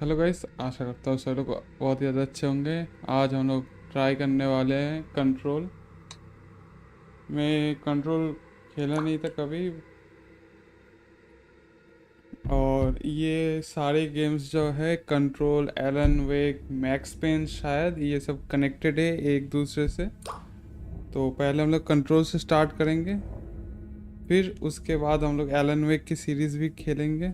Hello guys, आशा करता हूँ सब लोग बहुत ही ज़्यादा अच्छे होंगे। आज हम लोग ट्राई करने वाले हैं कंट्रोल। मैं कंट्रोल खेला नहीं था कभी, और ये सारे गेम्स जो है कंट्रोल, एलन वेक, मैक्स पेन, शायद ये सब कनेक्टेड है एक दूसरे से। तो पहले हम लोग कंट्रोल से स्टार्ट करेंगे, फिर उसके बाद हम लोग एलन वेक की सीरीज़ भी खेलेंगे।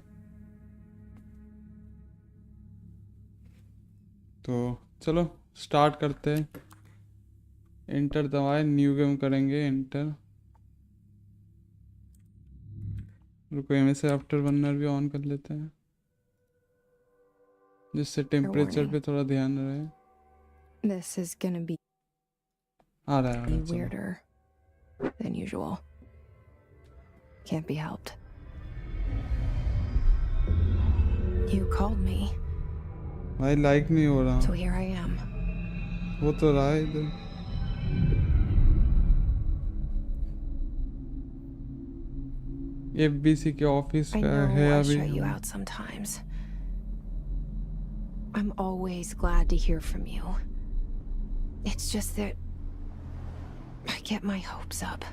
तो चलो स्टार्ट करते हैं। इंटर दबाए, न्यू गेम करेंगे। इंटर, रुको MS आफ्टर बर्नर भी ऑन कर लेते हैं, जिससे टेम्परेचर पे थोड़ा ध्यान रहे। This is gonna be आ रहा है, चलो। weirder than usual. Can't be helped. You called me. भाई लाइक नहीं हो रहा। So here I am. वो तो रहा है इधर। FBC के ऑफिस I पे know है I अभी। shut you out sometimes. I'm always glad to hear from you. It's just that I get my hopes up.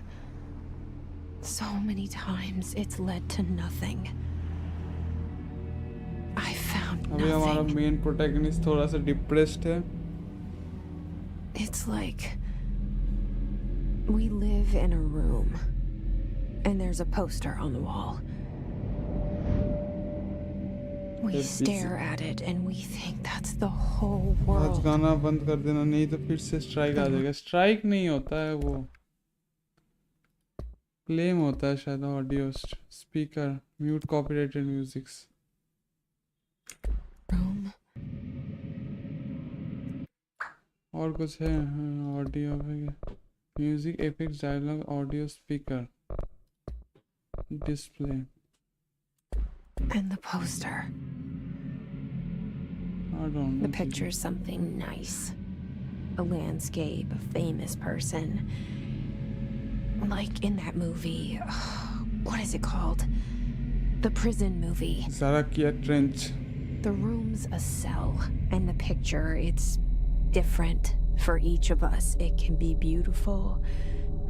So many times it's led to nothing. I found अभी हमारा nothing. Main protagonist थोड़ा सा depressed है। It's like we live in a room and there's a poster on the wall. We stare at it and we think that's the whole आज world. गाना बंद कर देना, नहीं तो फिर से स्ट्राइक आ जाएगा। स्ट्राइक नहीं होता है, वो क्लेम होता है शायद। Audio speaker mute copyrighted musics. Room. और कुछ है? Audio music, apex, dialogue, audio speaker, display And the poster. I don't know. The picture's something nice. A landscape, a famous person. Like in that movie. What is it called? The prison movie. Zarakia Trench. The room's a cell. And the picture, it's different for each of us. It can be beautiful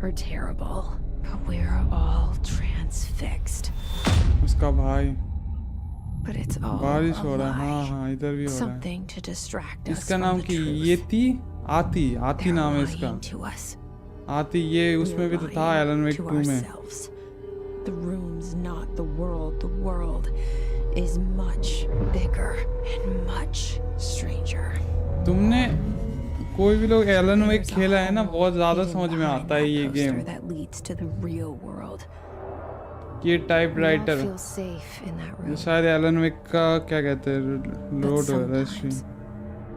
or terrible. But we're all transfixed. उसका भाई। But it's all बारिश a हो रहा है। lie. हाँ इधर भी हो रहा है। Something to distract us इसका from नाम the की truth. ये थी आती नाम है इसका। Lying to us. आती, ये उसमें भी तो था एलन वेक 2 में। The room's not the world. The world is much bigger and much stranger. तुमने कोई भी लोग एलन वेक खेला है ना, बहुत ज्यादा समझ में आता है ये game. That leads to the real world. ये टाइपराइटर शायद एलन वेक का क्या कहते हैं, लोड हो रहा है।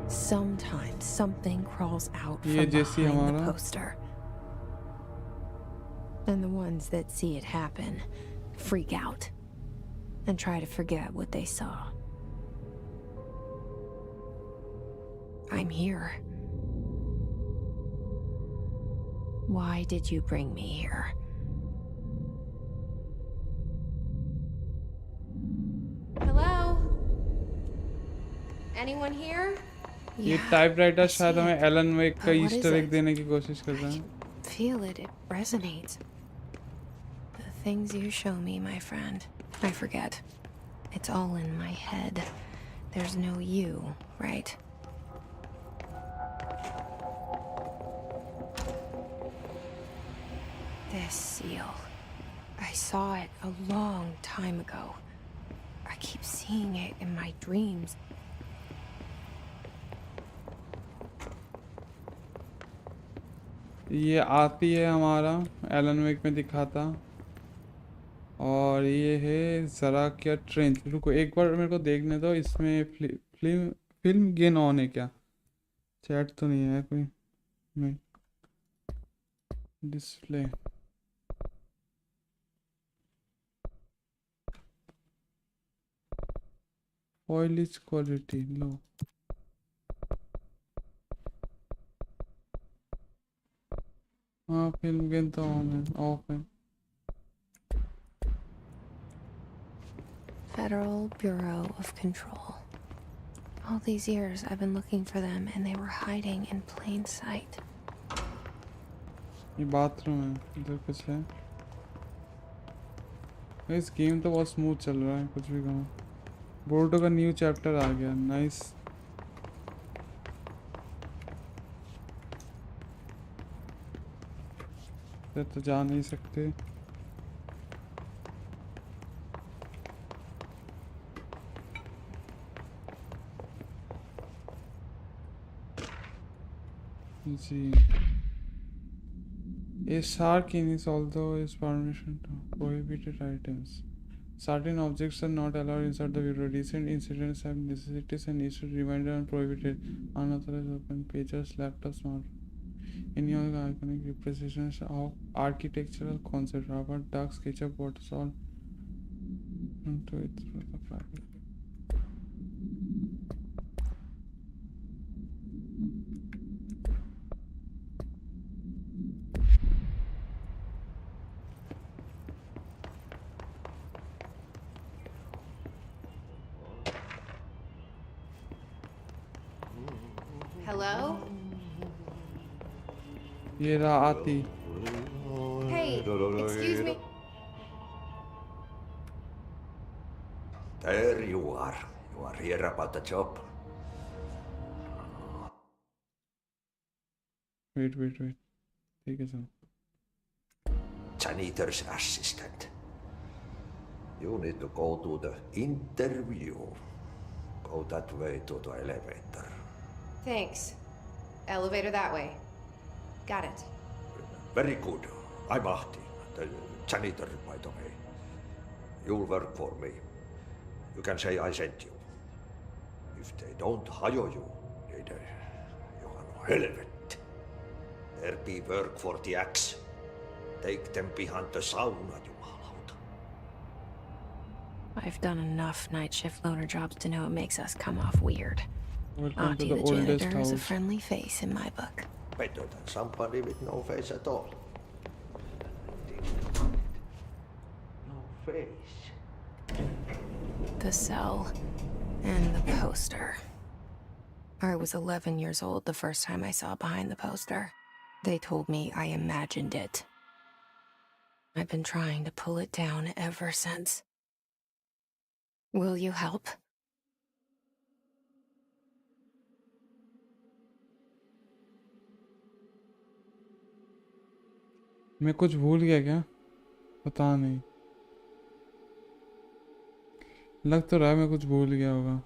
Sometimes something crawls out ये from जैसी behind the हमारा poster. And the ones that see it happen freak out and try to forget what they saw. I'm here. Why did you bring me here? Hello? Anyone here? ये typewriter शायद हमें Elon वेक का Easter egg देने की कोशिश कर रहा है। Feel it, it resonates. The things you show me, my friend, I forget. It's all in my head. There's no you, right? This seal. I saw it a long time ago. I keep seeing it in my dreams. ये आती है हमारा Elon वेक में दिखाता, और ये है जरा क्या ट्रेंच। रुको एक बार मेरे को देखने दो, इसमें फिल्म गेन ऑन है क्या? चैट तो नहीं है कोई? नहीं। Display, foliage quality low. हाँ फिल्म गेन तो ऑन है, ऑफ है। Federal Bureau of Control. All these years I've been looking for them and they were hiding in plain sight. ये बाथरूम है, इधर कुछ है। इस गेम तो बहुत स्मूथ चल रहा है, कुछ भी कहूँ। बोर्डो का न्यू चैप्टर आ गया, नाइस। तो जा नहीं सकते। जी ASRock is although is permission to prohibited items. Certain objects are not allowed inside the bureau. Recent incidents have necessitated and issued reminder on prohibited unauthorized open pages, laptops, smart. Any other iconic representations of architectural concept, rubber ducks, ketchup bottles, all into it through the fabric. Hello? ये रहा आती। Hey, excuse me. There you are. You are here about the job. Wait. ठीक है sir. Janitor's assistant. You need to go to the interview. Go that way to the elevator. Thanks. Elevator that way. Got it. Very good. I'm Ahti, the janitor, by the way. You'll work for me. You can say I sent you. If they don't hire you, they you are no helvet. There be work for the axe. Take them behind the sauna, jumalauta. I've done enough night shift loner jobs to know it makes us come off weird. Welcome Auntie to the the oldest janitor is a house. friendly face in my book. Better than somebody with no face at all. No face. The cell and the poster. I was 11 years old the first time I saw behind the poster. They told me I imagined it. I've been trying to pull it down ever since. Will you help? मैं कुछ भूल गया क्या? पता नहीं। लग तो रहा है मैं कुछ भूल गया होगा।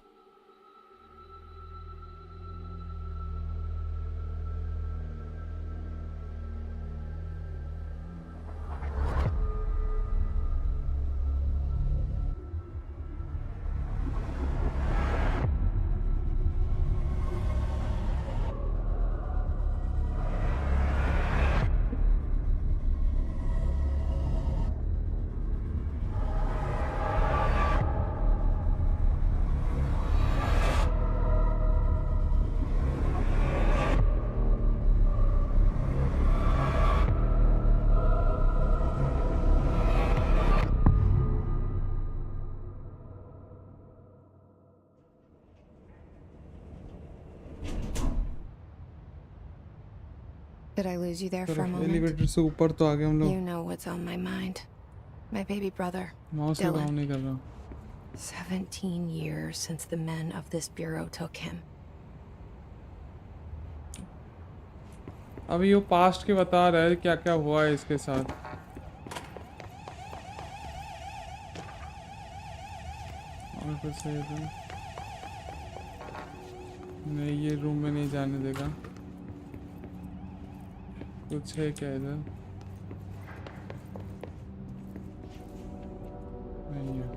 Did I lose you there for a moment? Elevator से ऊपर तो आ गए हम You लोग। know what's on my mind. My baby brother, mouse से Dylan. काम नहीं कर रहा। 17 years since the men of this bureau took him. अभी वो पास्ट के बता रहा है क्या क्या हुआ है इसके साथ। और कुछ है इधर? नहीं, ये रूम में नहीं जाने देगा। कुछ है क्या इधर? नहीं है।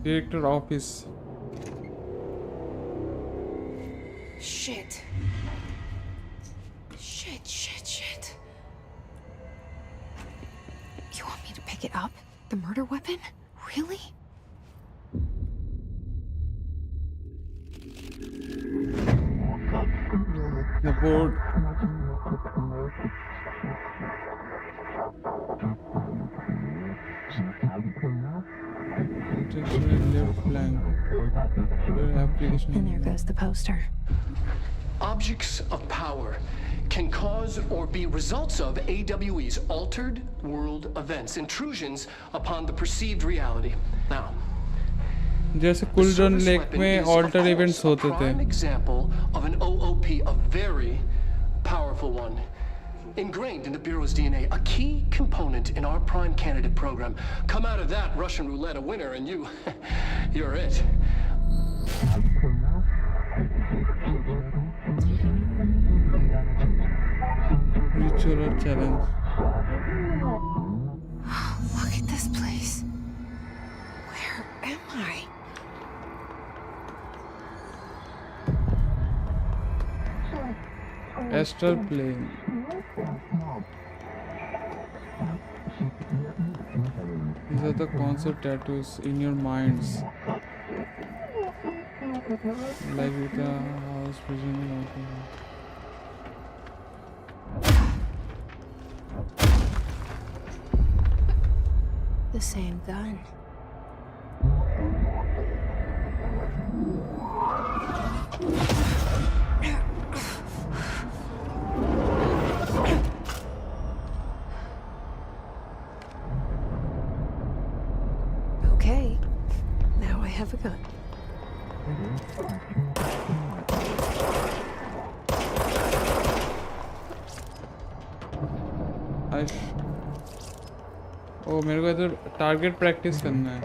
Director office. Shit. Shit. You want me to pick it up? The murder weapon? Really? The board. Left blank. Application. And there goes the poster. Objects of power can cause or be results of AWE's altered world events, intrusions upon the perceived reality. Now, जैसे कुलरन lake में alter events होते थे. prime example of an OOP, a very powerful one, ingrained in the Bureau's DNA, a key component in our prime candidate program. Come out of that Russian roulette a winner, and you're it. Ritual or challenge. Look at this place. Where am I? Astral plane. These are the concept tattoos in your minds. Like with the house vision. The same gun. Okay, now I have a gun. ओ मेरे को तो target practice करना है.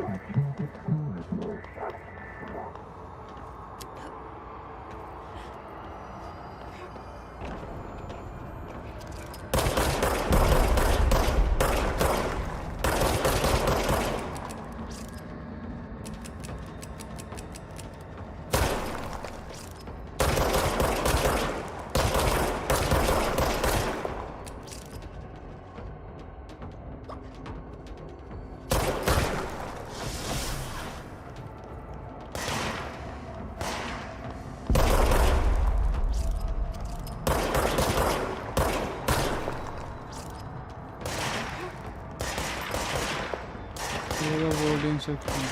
Boarding section.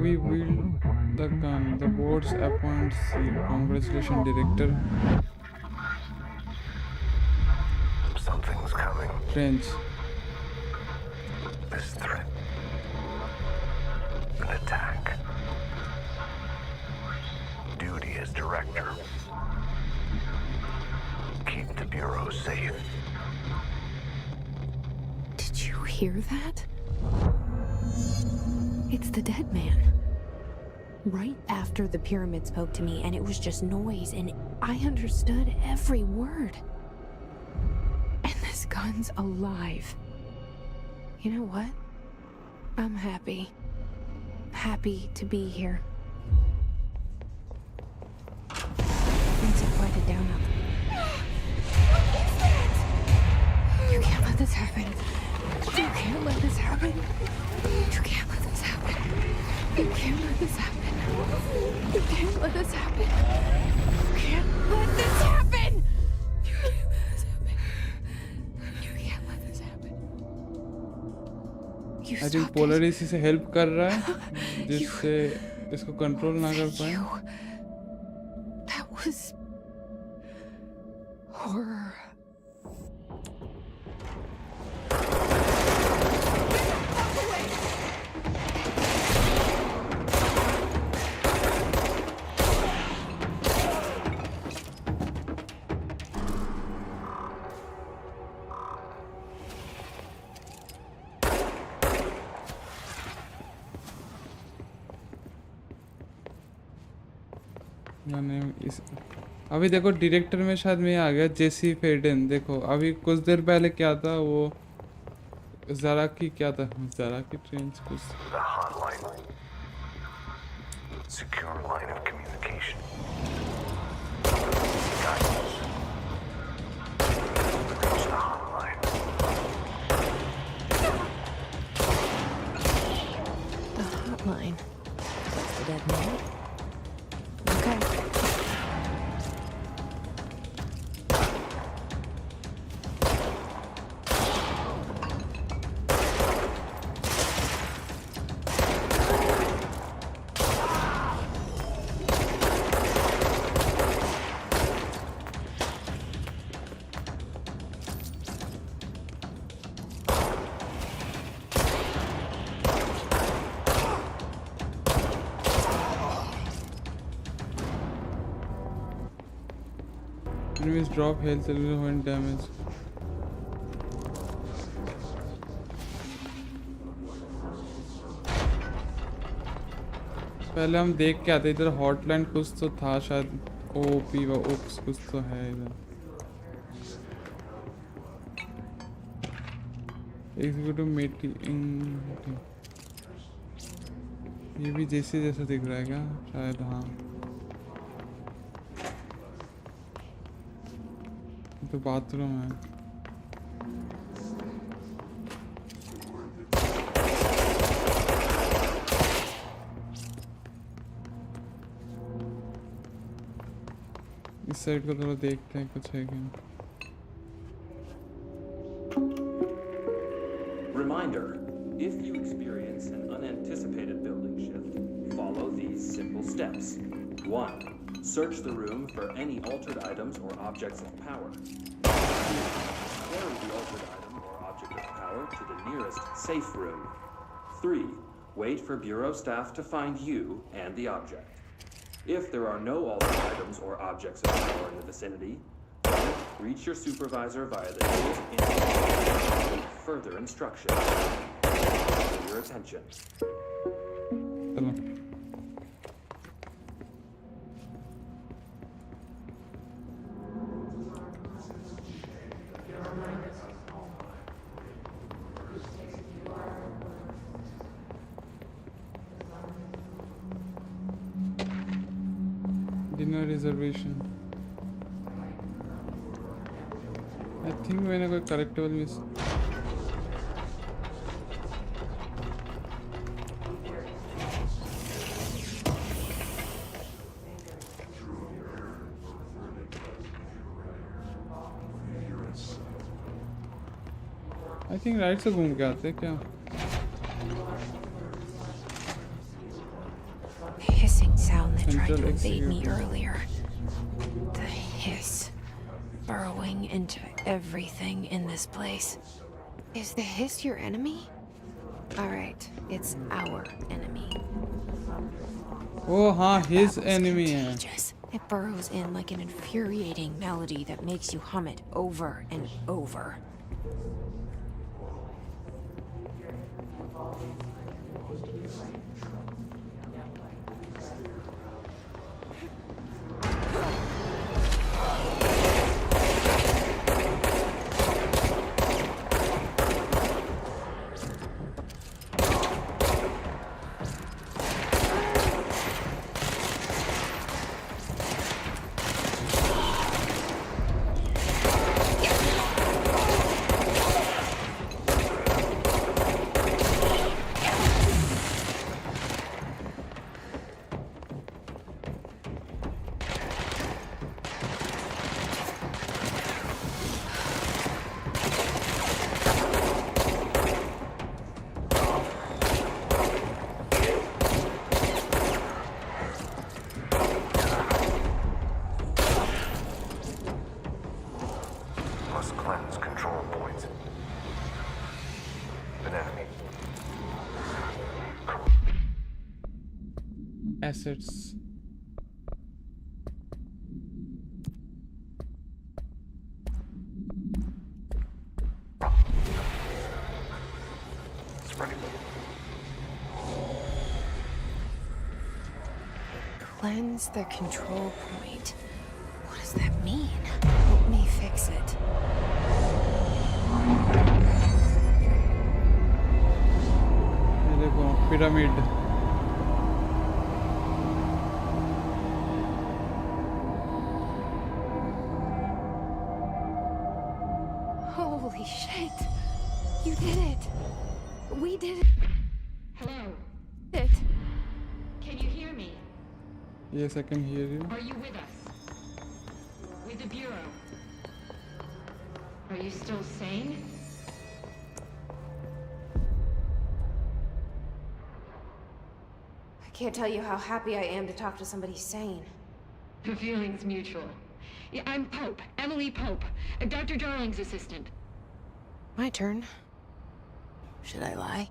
We wield the gun. The board's appoints you. Congratulations, director. Something's coming. Trench. This threat. An attack. Duty as director. Keep the Bureau safe. Did you hear that? It's the dead man. Right after the pyramid spoke to me, and it was just noise, and I understood every word. And this gun's alive. You know what? I'm happy. Happy to be here. Vincent quieted down up. You can't let this happen. You can't let this happen. You can't let this happen. You can't let this happen. You can't let this happen. You can't let this happen. You can't let this happen. You can't let this happen. You I think stopped polar it. इसी से help कर रहा है जिससे इसको control ना कर पाए. That was horror. अभी देखो डायरेक्टर में शायद मैं आ गया जेसी फेडन. देखो अभी कुछ देर पहले क्या था वो ज़रा की क्या था ज़रा की ट्रेंच कुछ. The hotline. Secure line of communication. Guidance. Reach the hotline. sensitive man. Okay. Enemies drop health when damage. पहले हम देख के आते इधर हॉटलाइन कुछ तो था शायद ओपी व ओप्स कुछ तो है इधर एग्जीक्यूटिव मीटिंग ये भी जैसे जैसा दिख रहा है क्या शायद हाँ तो बाथरूम है इस साइड को थोड़ा देखते हैं कुछ है क्या Reminder, if you experience an unanticipated building shift, follow these simple steps. 1. Search the room for any altered items or objects of power. 2. Carry the altered item or object of power to the nearest safe room. 3. Wait for Bureau staff to find you and the object. If there are no altered items or objects of power in the vicinity, then reach your supervisor via the nearest internet for further instructions. Thank you for your attention. चलो dinner reservation I think मैंने कोई करेक्टेबल miss I think right से घूम के आते हैं क्या Hissing sound that tried to Central evade me executive. earlier. The hiss burrowing into everything in this place. Is the hiss your enemy? Alright, it's our enemy. ओ हाँ his enemy है Contagious. It burrows in like an infuriating melody that makes you hum it over and over. Must cleanse control points. An enemy. assets Spreading. Cleanse the control point. What does that mean? Help me fix it. ये देखो pyramid Holy shit! You did it! We did it! Hello, It! can you hear me? Yes, I can hear you. Are you with us? With the Bureau? Are you still sane? I can't tell you how happy I am to talk to somebody sane. The feeling's mutual. Yeah, I'm Pope, Emily Pope, Dr. Darling's assistant. My turn. Should I lie?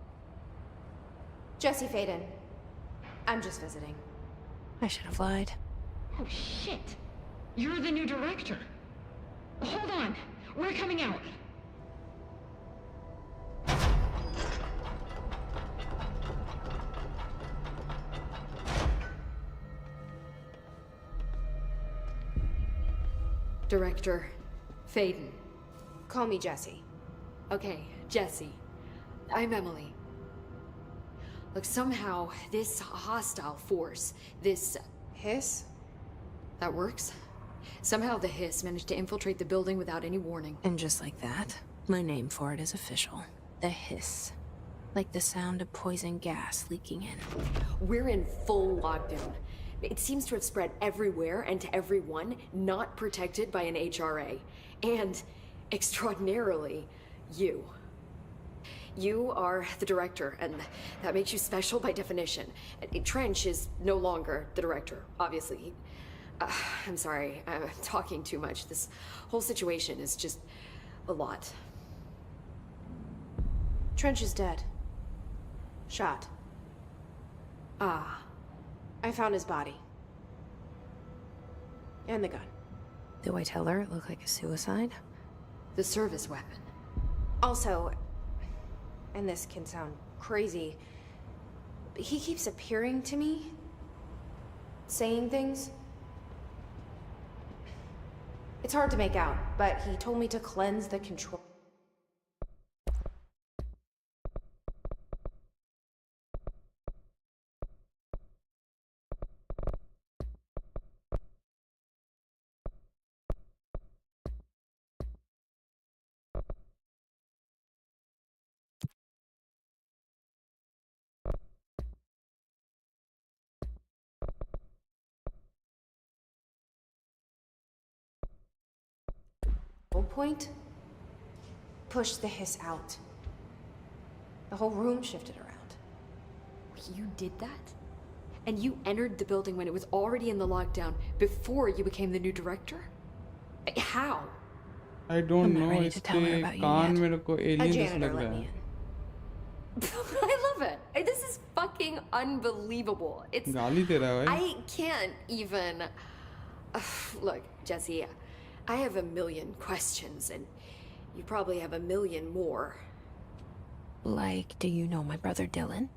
Jesse Faden. I'm just visiting. I should have lied. Oh, shit. You're the new director. Hold on. We're coming out. Director Faden. Call me Jesse. Okay, Jesse. I'm Emily. Look, somehow this hostile force, this... Hiss? that works? Somehow the hiss managed to infiltrate the building without any warning. And just like that, my name for it is official. The hiss. Like the sound of poison gas leaking in. We're in full lockdown. It seems to have spread everywhere and to everyone not protected by an HRA. And, extraordinarily, you. You are the director, and that makes you special by definition. Trench is no longer the director, obviously. I'm sorry, I'm talking too much. This whole situation is just a lot. Trench is dead. Shot. Ah, I found his body. And the gun. Do I tell her it looked like a suicide? the service weapon. Also, and this can sound crazy, but he keeps appearing to me, saying things. It's hard to make out, but he told me to cleanse the control. Point pushed the hiss out. The whole room shifted around. You did that? And you entered the building when it was already in the lockdown before you became the new director? How? I don't I'm not know. ready to tell her इसके about you can't yet. मेरे को A alien जैसा janitor लग let रहा me है. in. I love it. This is fucking unbelievable. It's गाली दे रहा है भाई. I can't even look, Jesse, I have a million questions and you probably have a million more. Like, do you know my brother Dylan?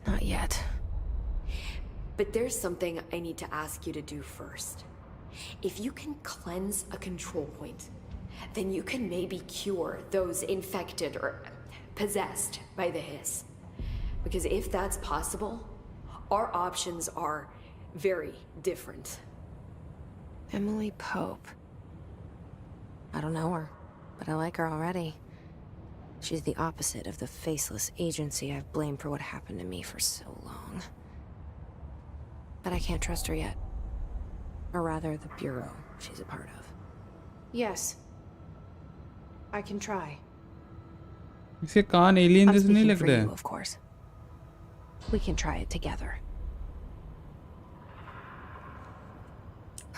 Not yet. But there's something I need to ask you to do first. If you can cleanse a control point, then you can maybe cure those infected or possessed by the hiss. Because if that's possible, our options are very different. Emily Pope. I don't know her, but I like her already. She's the opposite of the faceless agency I've blamed for what happened to me for so long. But I can't trust her yet. Or rather, the Bureau she's a part of. Yes. I can try. इसके कान alien I'm जैसे नहीं speaking लग for रहे you, हैं. of course. We can try it together.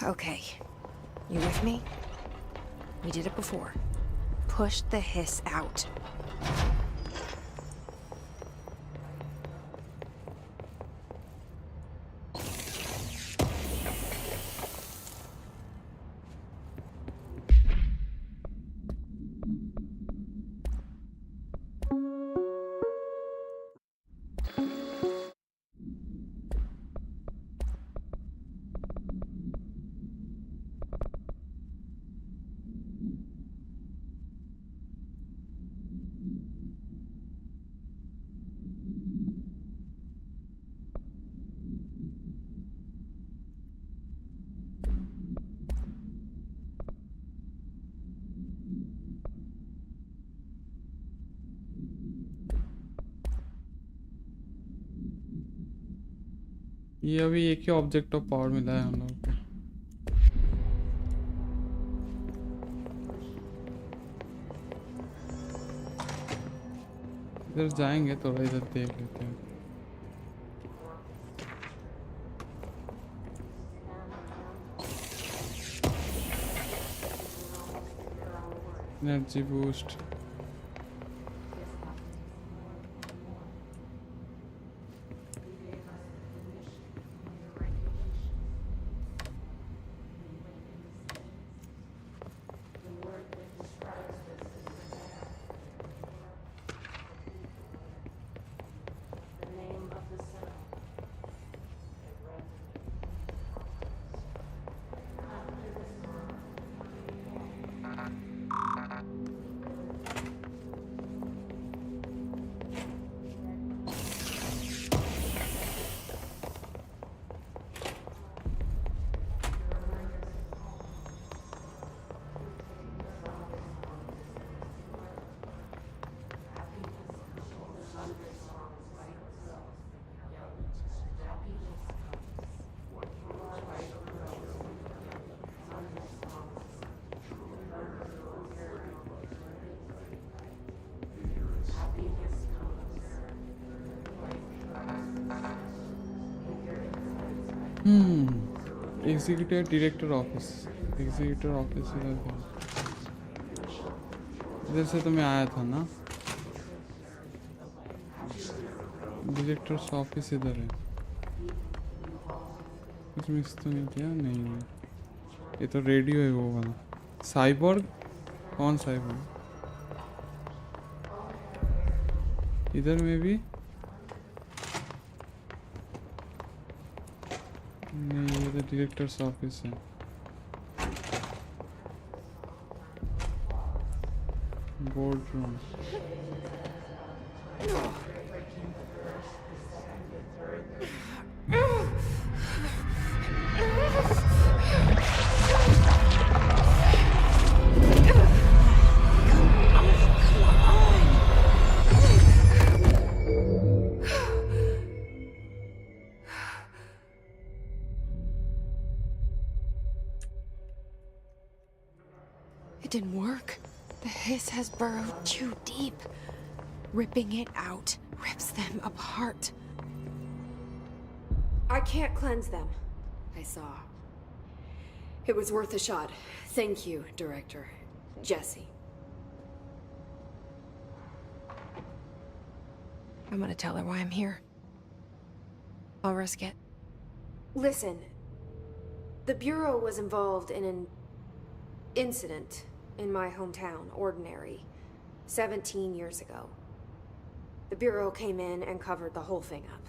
Okay. You with me? We did it before. Push the hiss out. ये अभी एक ही object of power मिला है हम लोग को। इधर जाएंगे, थोड़ा इधर देख लेते हैं। Energy boost. Executive director office. Executive office इधर से तो मैं आया था ना। डायरेक्टर्स ऑफिस इधर है। कुछ मिस तो नहीं किया? नहीं, ये तो रेडियो है वो वाला। साइबोर्ग? कौन साइबोर्ग? इधर में भी नहीं, ये तो डायरेक्टर्स ऑफिस है। Board room. It didn't work. The hiss has burrowed too deep. Ripping it out rips them apart. I can't cleanse them. I saw. It was worth a shot. Thank you, Director. Jesse. I'm gonna tell her why I'm here. I'll risk it. Listen, the Bureau was involved in an incident in my hometown, Ordinary, 17 years ago. The Bureau came in and covered the whole thing up.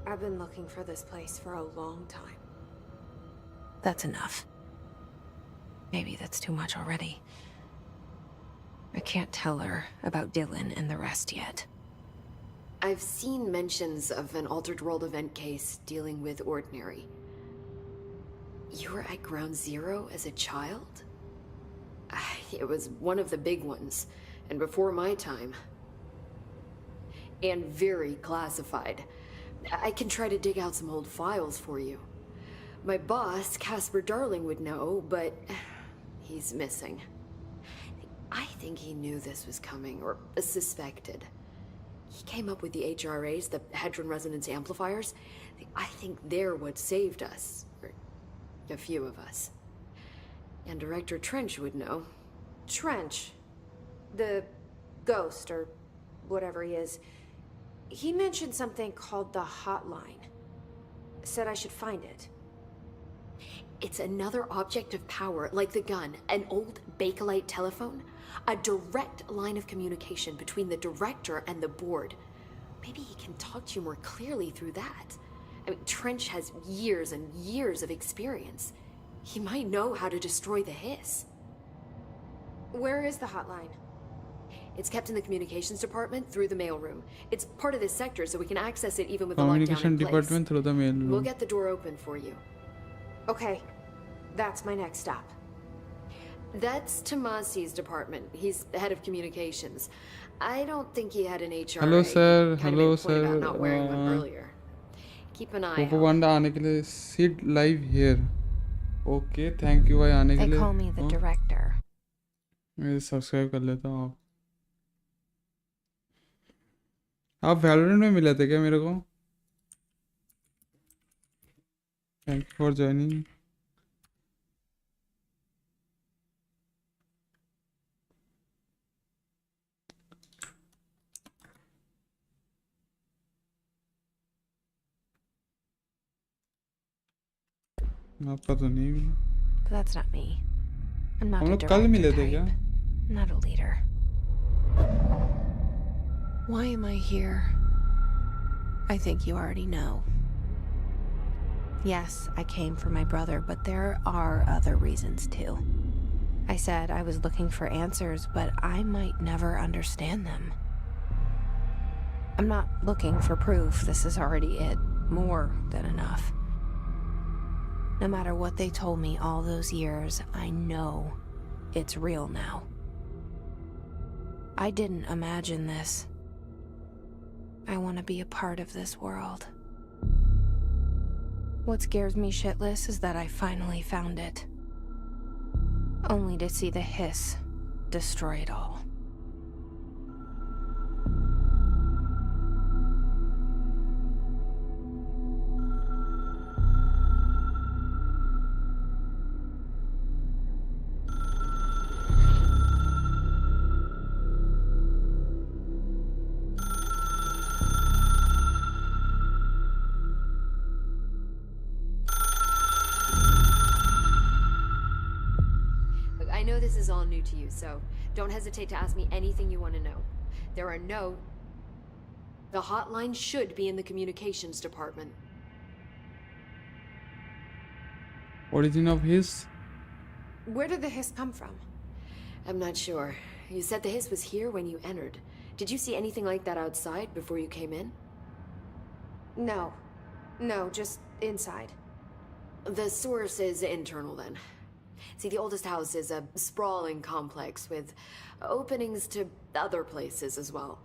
I've been looking for this place for a long time. That's enough. Maybe that's too much already. I can't tell her about Dylan and the rest yet. I've seen mentions of an Altered World event case dealing with Ordinary. You were at Ground Zero as a child? It was one of the big ones, and before my time. And very classified. I can try to dig out some old files for you. My boss, Casper Darling, would know, but he's missing. I think he knew this was coming, or suspected. He came up with the HRAs, the Hadron Resonance Amplifiers. I think they're what saved us. A few of us. And Director Trench would know. Trench, the ghost, or whatever he is, he mentioned something called the hotline. Said I should find it. It's another object of power, like the gun, an old Bakelite telephone. A direct line of communication between the Director and the board. Maybe he can talk to you more clearly through that. I mean, Trench has years and years of experience. He might know how to destroy the hiss. Where is the hotline? It's kept in the communications department through the mailroom. It's part of this sector, so we can access it even with the lockdown in Communication place. department through the mailroom. We'll get the door open for you. Okay, that's my next stop. That's Tomasi's department. He's head of communications. I don't think he had an HRA. Hello, sir. He kind of Hello, made a point sir. about not wearing one earlier. Keep an eye out. Propaganda आने के लिए sit live here. Okay thank you भाई आने के They लिए. call me the director. मैं subscribe कर लेता हूँ. आप वैलोरेंट में मिले थे क्या मेरे को? Thank you for joining. आपका तो नहीं मिला. But that's not me. I'm not हम a लोग कल director मिले थे क्या? type. Not a leader. Why am I here? I think you already know. Yes, I came for my brother, but there are other reasons too. I said I was looking for answers, but I might never understand them. I'm not looking for proof. This is already it. More than enough. No matter what they told me all those years, I know it's real now. I didn't imagine this. I want to be a part of this world. What scares me shitless is that I finally found it. Only to see the hiss destroy it all. I know this is all new to you, so don't hesitate to ask me anything you want to know. There are no... The hotline should be in the communications department. Origin of his? Where did the hiss come from? I'm not sure. You said the hiss was here when you entered. Did you see anything like that outside before you came in? No. No, just inside. The source is internal then. See, the oldest house is a sprawling complex with openings to other places as well.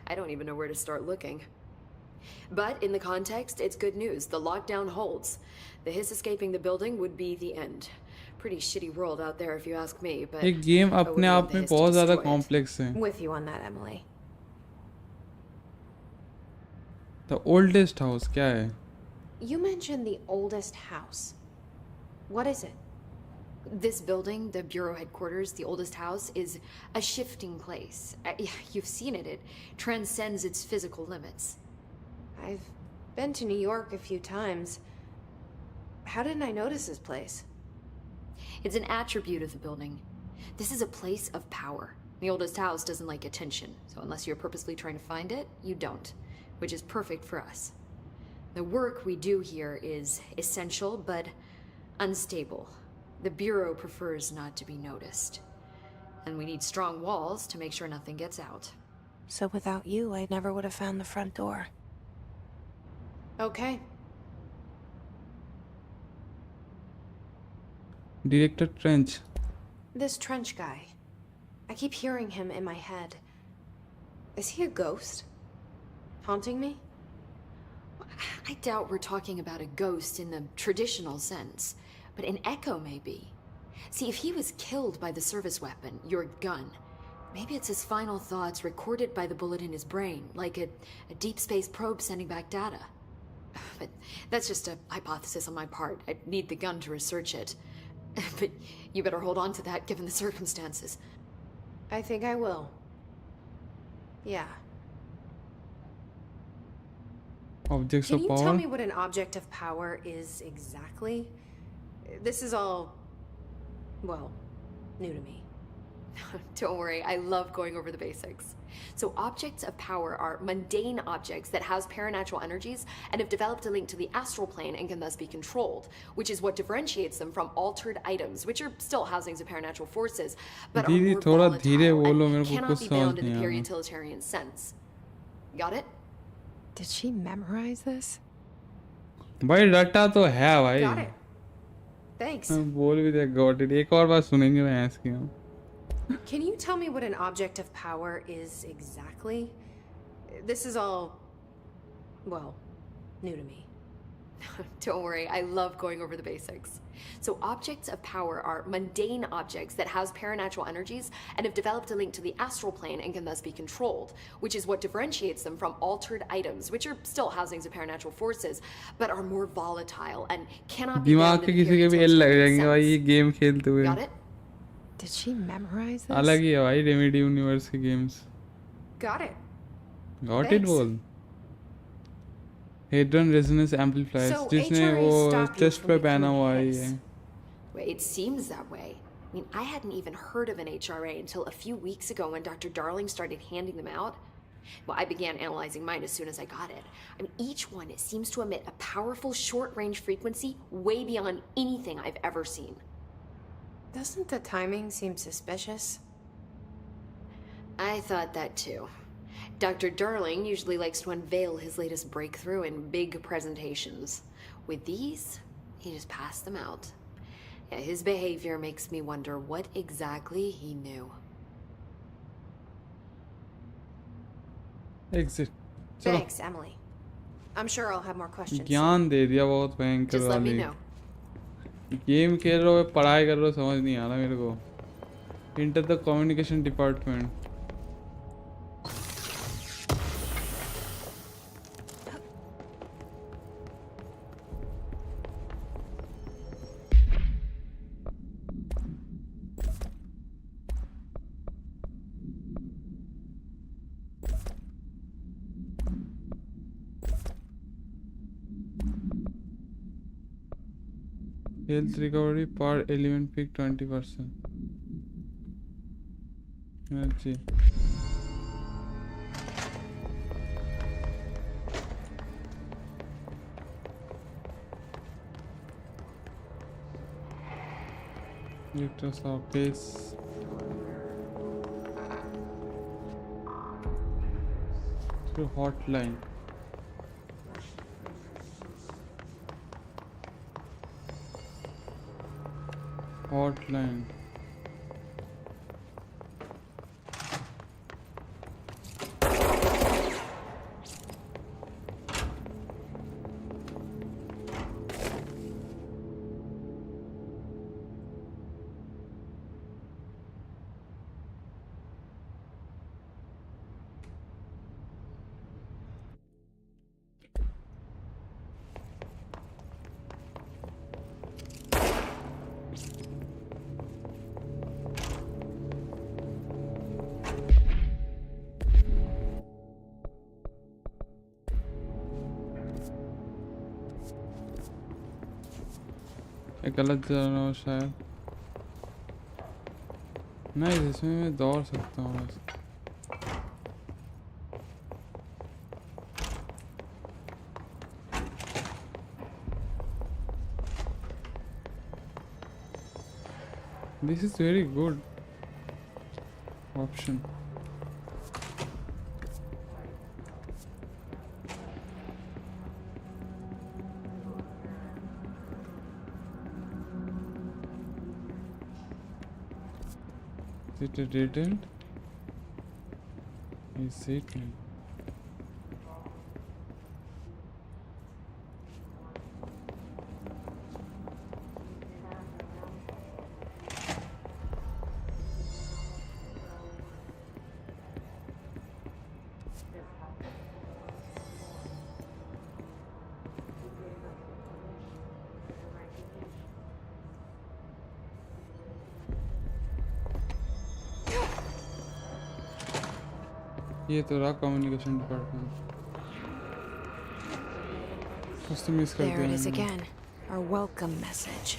I don't even know where to start looking. But in the context, it's good news. The lockdown holds. The hiss escaping the building would be the end. Pretty shitty world out there if you ask me, but... ये game अपने आप में बहुत ज़्यादा complex है. With you on that, Emily. The oldest house क्या है? You mentioned the oldest house. What is it? This building, the Bureau headquarters, the oldest house, is a shifting place. You've seen it. It transcends its physical limits. I've been to New York a few times. How didn't I notice this place? It's an attribute of the building. This is a place of power. The oldest house doesn't like attention, so unless you're purposely trying to find it, you don't, which is perfect for us. The work we do here is essential, but unstable. The Bureau prefers not to be noticed. And we need strong walls to make sure nothing gets out. So without you, I never would have found the front door. Okay. Director Trench. This Trench guy. I keep hearing him in my head. Is he a ghost? Haunting me? I doubt we're talking about a ghost in the traditional sense, but an echo maybe. See, if he was killed by the service weapon, your gun, maybe it's his final thoughts recorded by the bullet in his brain, like a deep space probe sending back data. But that's just a hypothesis on my part. I'd need the gun to research it. But you better hold on to that given the circumstances. I think I will. Yeah. Objects Can of you power. tell me what an object of power is exactly? This is all, well, new to me. Don't worry, I love going over the basics. So objects of power are mundane objects that house paranatural energies and have developed a link to the astral plane and can thus be controlled, which is what differentiates them from altered items, which are still housings of paranatural forces, but are more volatile and cannot be bound in the pure utilitarian sense. Got it? Did she memorize this? भाई रट्टा तो है भाई. Got it. Thanks. बोल भी दे got it. एक और बार सुनेंगे मैं ऐसे क्यों? Can you tell me what an object of power is exactly? This is all, well, new to me. Don't worry, I love going over the basics. So objects of power are mundane objects that house paranatural energies and have developed a link to the astral plane and can thus be controlled, which is what differentiates them from altered items, which are still housings of paranatural forces, but are more volatile and cannot be दिमाग bound के in किसी के भी periods L of लग time जाएंगे भाई ये sense. Game खेलते हुए. Got it? Did she memorize this? अलग ही है भाई रेमेडी यूनिवर्स की games. Got it. Got it Thanks. बोल. हेड्रन रेजोनेंस एम्पलीफायर्स So, जिसने HRA वो stopped you चेस्ट from पे becoming पहना हुआ है hicks. ये. Well, it seems that way. I mean, I hadn't even heard of an HRA until a few weeks ago when Dr. Darling started handing them out. Well, I began analyzing mine as soon as I got it. I mean, each one seems to emit a powerful short-range frequency way beyond anything I've ever seen. Doesn't the timing seem suspicious? I thought that too. Dr. Darling usually likes to unveil his latest breakthrough in big presentations. With these, he just passed them out. Yeah, his behavior makes me wonder what exactly he knew. Exit. चलो Thanks, Emily. I'm sure I'll have more questions. ज्ञान दे दिया बहुत भयंकर Just let me वाली. know. Game खेल रहे हो पढ़ाई कर रहे हो समझ नहीं आ रहा मेरे को. Enter the communication department. Health recovery per element peak 20%. Energy. Pace. Through hotline. Hotline. गलत जा रहा हूँ शायद. नहीं इसमें मैं दौड़ सकता हूँ बस. This is very good option. Is it a dead end? Is it? ये तो रहा कम्युनिकेशन डिपार्टमेंट. कुछ तो मिस कर There दिया it is मैंने. again. Our welcome message.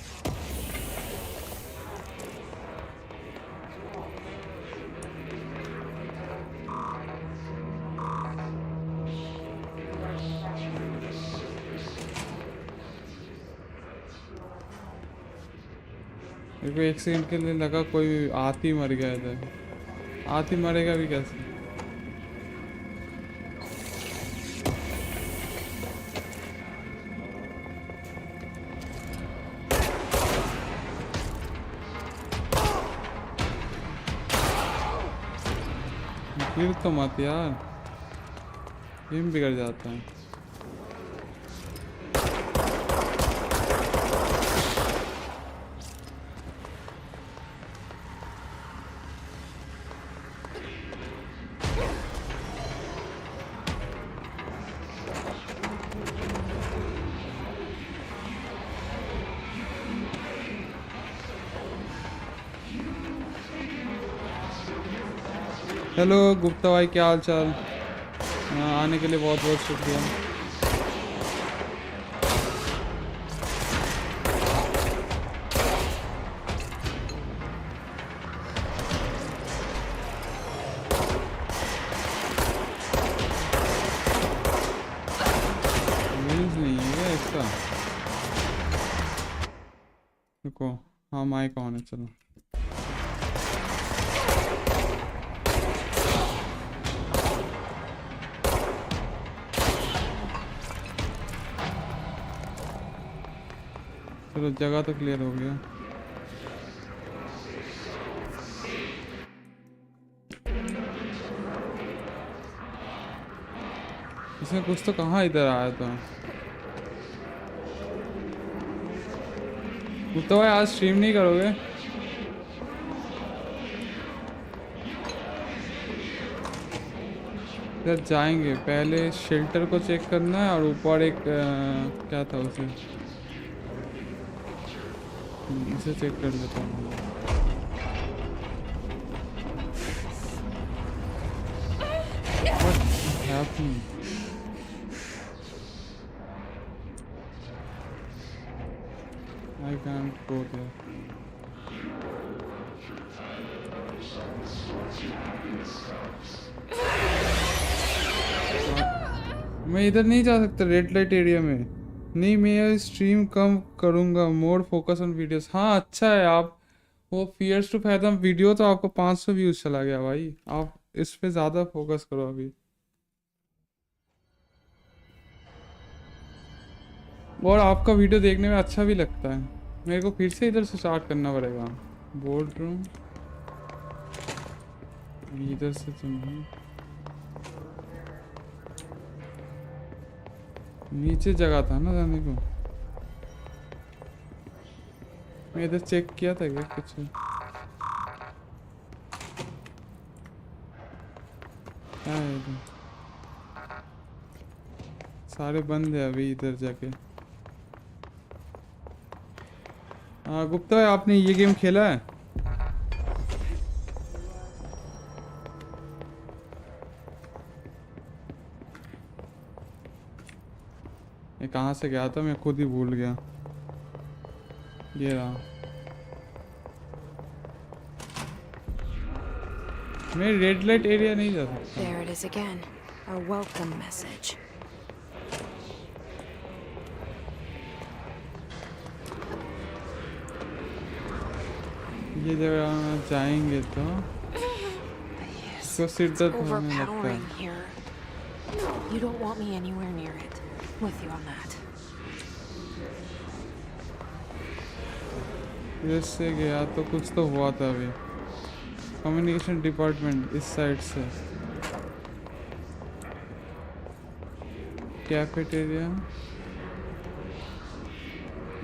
मेरे को एक सेकंड के लिए लगा कोई आती मर गया इधर. आती मरेगा भी कैसे? गिर तो मत यार. गेम बिगड़ जाता है. हेलो गुप्ता भाई, क्या हाल चाल? आने के लिए बहुत बहुत शुक्रिया। नहीं है इसका, रुको। हाँ माइक ऑन है, चलो। चलो जगह तो क्लियर हो गया। इसमें कुछ तो कहाँ इधर आया था। तो भाई आज स्ट्रीम नहीं करोगे? इधर जाएंगे, पहले शेल्टर को चेक करना है और ऊपर एक क्या था उसे, इसे चेक कर लेता हूँ। What happened? I can't go there. मैं इधर नहीं जा सकता रेड लाइट एरिया में। नहीं, मैं स्ट्रीम कम करूँगा, मोर फोकस ऑन वीडियोस। हाँ अच्छा है, आप वो फियर्स टू फैथम वीडियो तो आपको 500 व्यूज़ चला गया भाई, आप इस पे ज़्यादा फोकस करो अभी। और आपका वीडियो देखने में अच्छा भी लगता है। मेरे को फिर से इधर से स्टार्ट करना पड़ेगा। बोर्ड रूम इधर से तो नहीं, नीचे जगह था ना जाने को। मैं इधर चेक किया था क्या कुछ? क्या है इधर? सारे बंद है अभी इधर जाके। गुप्ता भाई आपने ये गेम खेला है? ये कहाँ से गया था, मैं खुद ही भूल गया। ये रहा। मैं रेड लाइट एरिया नहीं जा सकता। There it is again, a welcome message. ये जगह जाएंगे तो इसको सिर दर्द होने लगता है। You don't want me anywhere near it. With you on that. इधर से गया तो कुछ तो हुआ था अभी। कम्युनिकेशन डिपार्टमेंट इस साइड से। कैफेटेरिया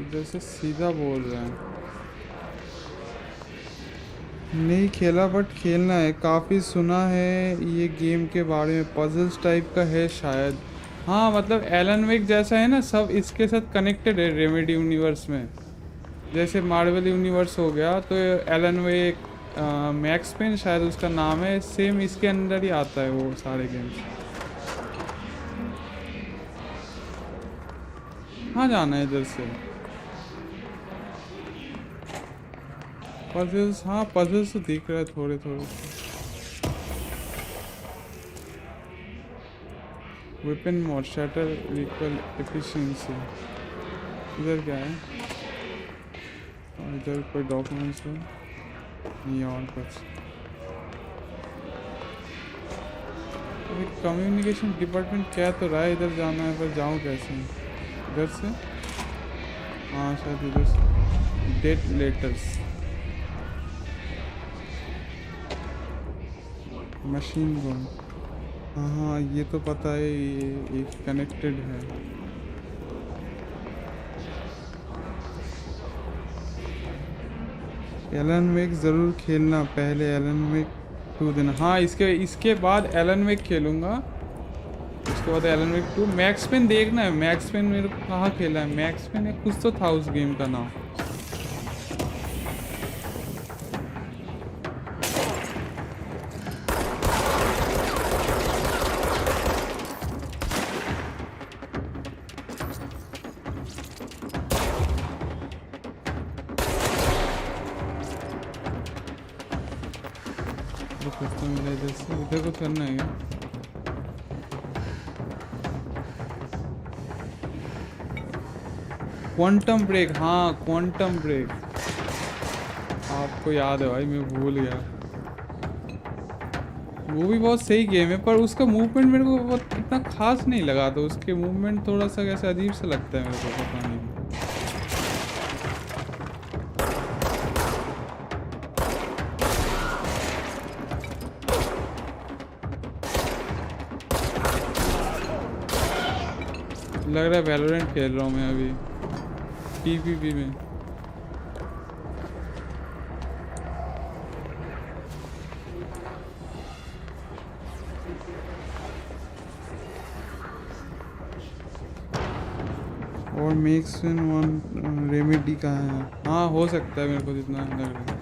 इधर से सीधा बोल रहे हैं। नहीं खेला बट खेलना है, काफ़ी सुना है ये गेम के बारे में। पजल्स टाइप का है शायद। हाँ मतलब एलन वेक जैसा है ना, सब इसके साथ कनेक्टेड है रेमेडी यूनिवर्स में। जैसे मार्वल यूनिवर्स हो गया तो एलन वेक, मैक्स पेन शायद उसका नाम है, सेम इसके अंदर ही आता है वो सारे गेम्स। हाँ जाना है इधर से। पजल्स, हाँ पजल्स तो दिख रहा है थोड़े थोड़े। Weapon mode, shutter equal efficiency. इधर क्या है? इधर कोई डॉक्यूमेंट्स है नहीं और कुछ। अभी कम्युनिकेशन डिपार्टमेंट क्या तो रहा है, इधर जाना है पर जाऊँ कैसे? इधर से? हाँ शायद इधर से। Date letters, machine gun. हाँ ये तो पता है, ये एक कनेक्टेड है। एलन वेक ज़रूर खेलना, पहले एलन वेक 2 देना। हाँ इसके बाद एलन वेक खेलूँगा, उसके बाद एलन वेक 2। मैक्स पेन देखना है, मैक्स पेन मेरे को कहाँ खेला है। मैक्स पेन है कुछ तो था उस गेम का नाम। कस्टम मिला इधर से, इधर कुछ करना है क्या? क्वांटम ब्रेक, हाँ क्वांटम ब्रेक आपको याद है भाई, मैं भूल गया। वो भी बहुत सही गेम है पर उसका मूवमेंट मेरे को बहुत इतना खास नहीं लगा, तो उसके मूवमेंट थोड़ा सा कैसे अजीब सा लगता है मेरे को, पता नहीं। लग रहा है वैलोरेंट खेल रहा हूँ मैं अभी PvP में। और मेक्स इन वन रेमेडी का है, हाँ हो सकता है, मेरे को जितना लग रहा है।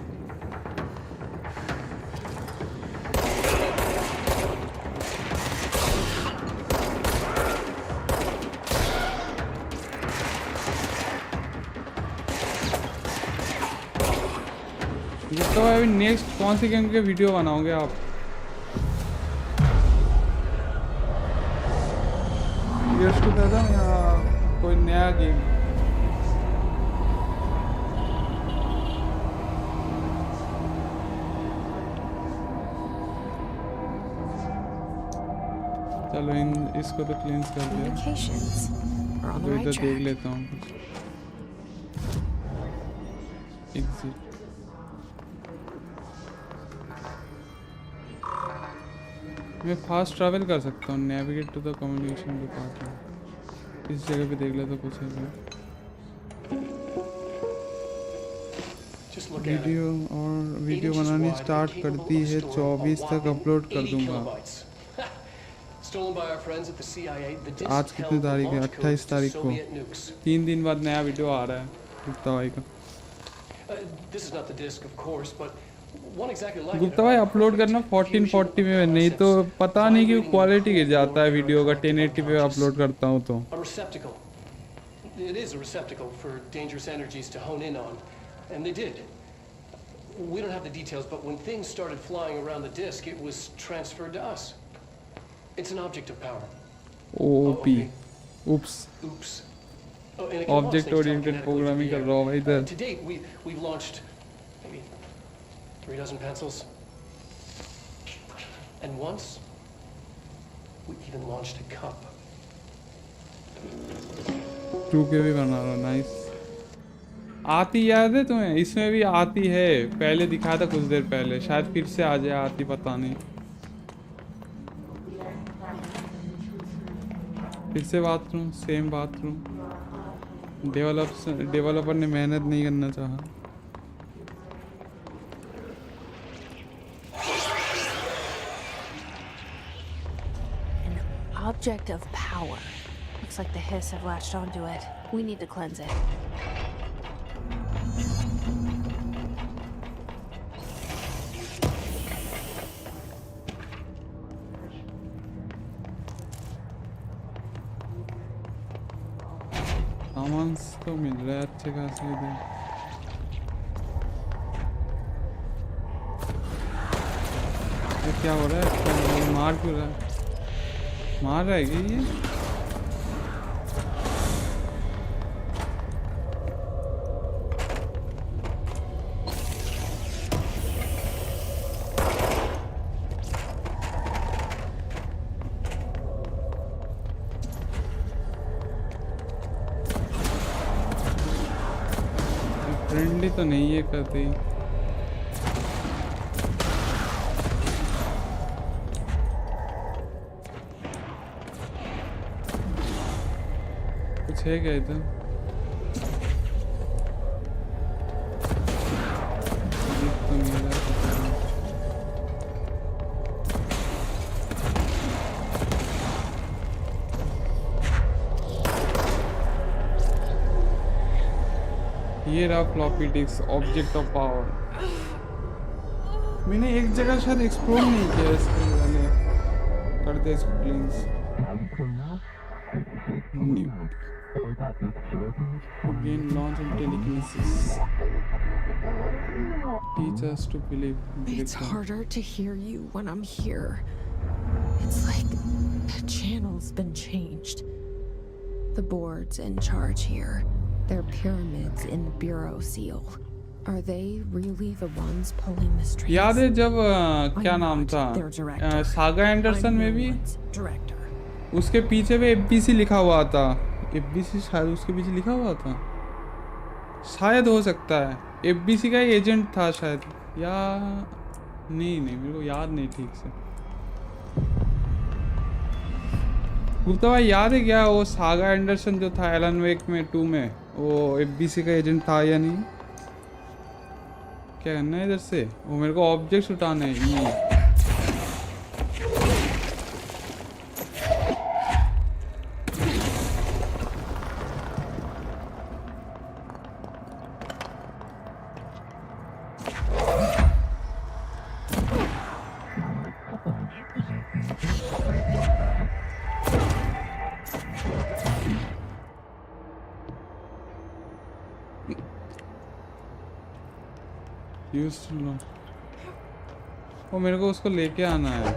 तो अभी नेक्स्ट कौन सी गेम के वीडियो बनाओगे आप? गेस्ट को दादा या कोई नया गेम? चलो इसको तो क्लींस कर दिया, तो इधर देख लेता हूँ कुछ। एग्जिट, मैं फास्ट ट्रैवल कर सकता हूँ। Navigate to the communication department, इस जगह पे देख ले तो कुछ है। वीडियो बनानी स्टार्ट कर दी है, 24 तक अपलोड कर दूंगा। आज कितनी तारीख है? 28 तारीख को, 3 दिन बाद नया वीडियो आ रहा है गुप्ता भाई का। गुप्ता भाई अपलोड करना 1440 में, नहीं तो पता नहीं कि क्वालिटी गिर जाता है वीडियो का। 1080 पे अपलोड करता हूँ तो It is a receptacle for dangerous energies to hone in on, and they did. We don't have the details, but when things started flying around the disk, it was transferred to us. It's an object of power. OOP. Oops. Oops. Object oriented programming कर रहा हूँ भाई इधर। To date, we've launched maybe 3 pencils, and once we even launched a cup. 2K भी बना रहा, nice. आती याद है तुम्हें? इसमें भी आती है, पहले दिखाया था कुछ देर पहले, शायद फिर से आ जाए आती, पता नहीं। फिर से बाथरूम, सेम बाथरूम। डेवलपर ने मेहनत नहीं करना चाहा। Object of power. Looks like the hiss have latched onto it. We need to cleanse it. सामान तो मिल रहा है अच्छे खासे इधर। ये क्या हो रहा है? मार क्यों रहा है? मार रहा है क्या ये? फ्रेंडली तो नहीं है करती। कुछ है क्या इधर? तो मेरा ये रहा floppy disk, object of power. मैंने एक जगह शायद एक्सप्लोर नहीं किया इसके वाले, करते इसको please. Gain launch and telekinesis. Teach us to believe. It's harder to hear you when I'm here. It's like the channel's been changed. The board's in charge here. They're pyramids in the bureau seal. Are they really the ones pulling the strings? याद है जब क्या नाम था saga Anderson में भी उसके पीछे भी एफबीसी लिखा हुआ था. एफबीसी शायद उसके पीछे लिखा हुआ था, शायद हो सकता है एफबीसी का ही एजेंट था शायद, या नहीं मेरे को याद नहीं ठीक से. गुप्ता भाई याद है क्या वो सागा एंडरसन जो था एलन वेक में 2 में वो एफबीसी का एजेंट था या नहीं? क्या करना है इधर से? वो मेरे को ऑब्जेक्ट्स उठाने हैं. वो मेरे को उसको लेके आना है.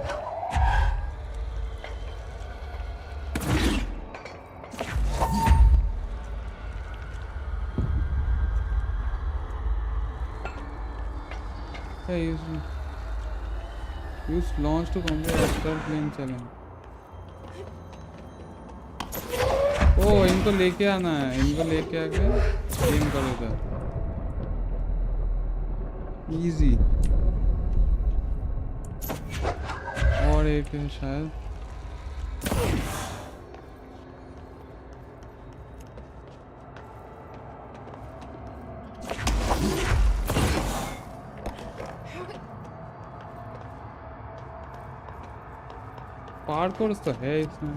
use launch to complete astral plane challenge. ओ इनको लेके आना है, इनको लेके आके गेम करो इधर. इजी. और एक है शायद. पार्कोर्स तो है इसमें.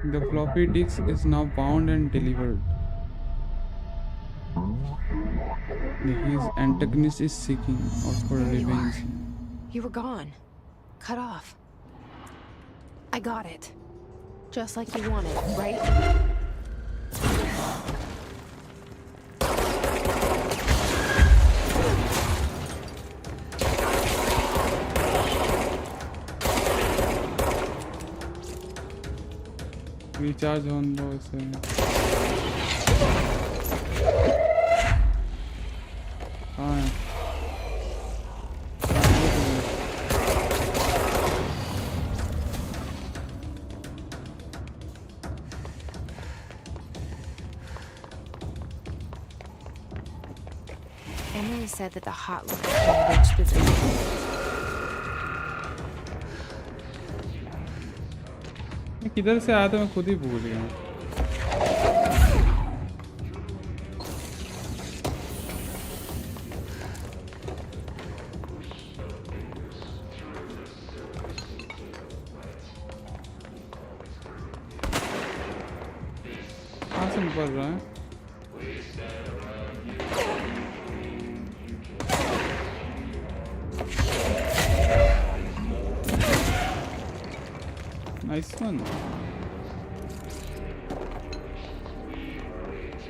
The floppy disk is now bound and delivered. His antagonist is seeking out for revenge. You were gone. Cut off. I got it. Just like you wanted, right? Recharge होने दो इसे. हाँ Emily said that the hot liquor can reach the zone. किधर से आया था मैं खुद ही भूल गया. कहाँ से निकल रहा है? Nice one.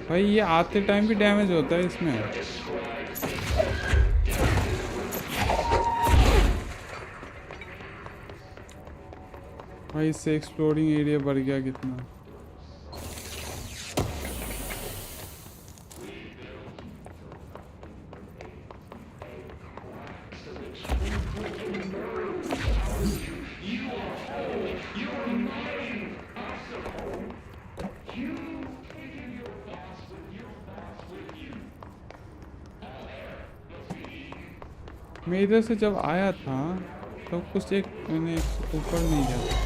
भाई ये आते टाइम भी डैमेज होता है इसमें. भाई इससे एक्सप्लोरिंग एरिया बढ़ गया कितना. मैं इधर से जब आया था तो कुछ एक मैंने ऊपर नहीं गया।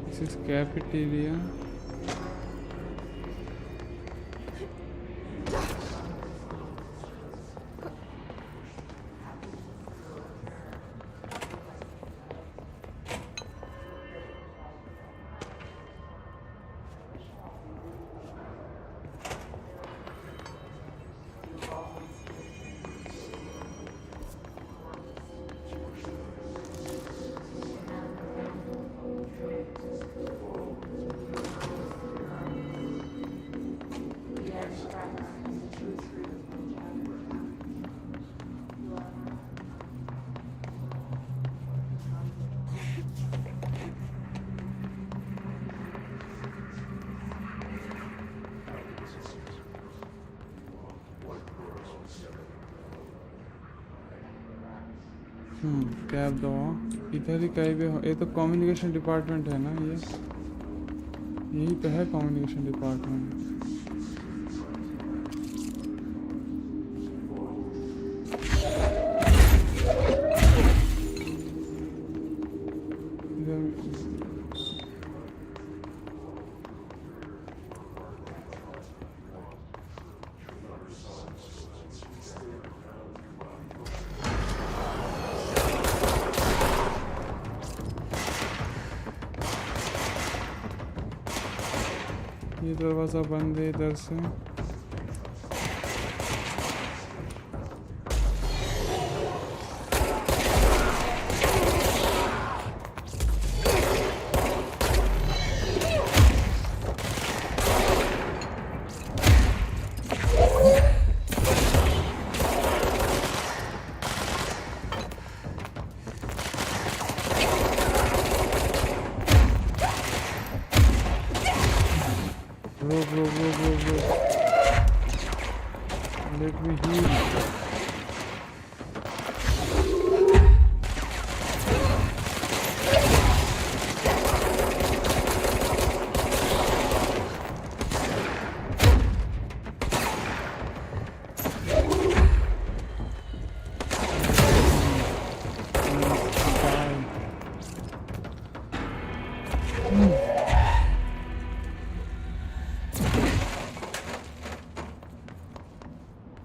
This is cafeteria. कैब दो इधर ही कहीं भी हो। ये तो कम्युनिकेशन डिपार्टमेंट है ना, ये यही तो है कम्युनिकेशन डिपार्टमेंट। ये दरवाज़ा बंद है इधर से। Bro. Let me heal.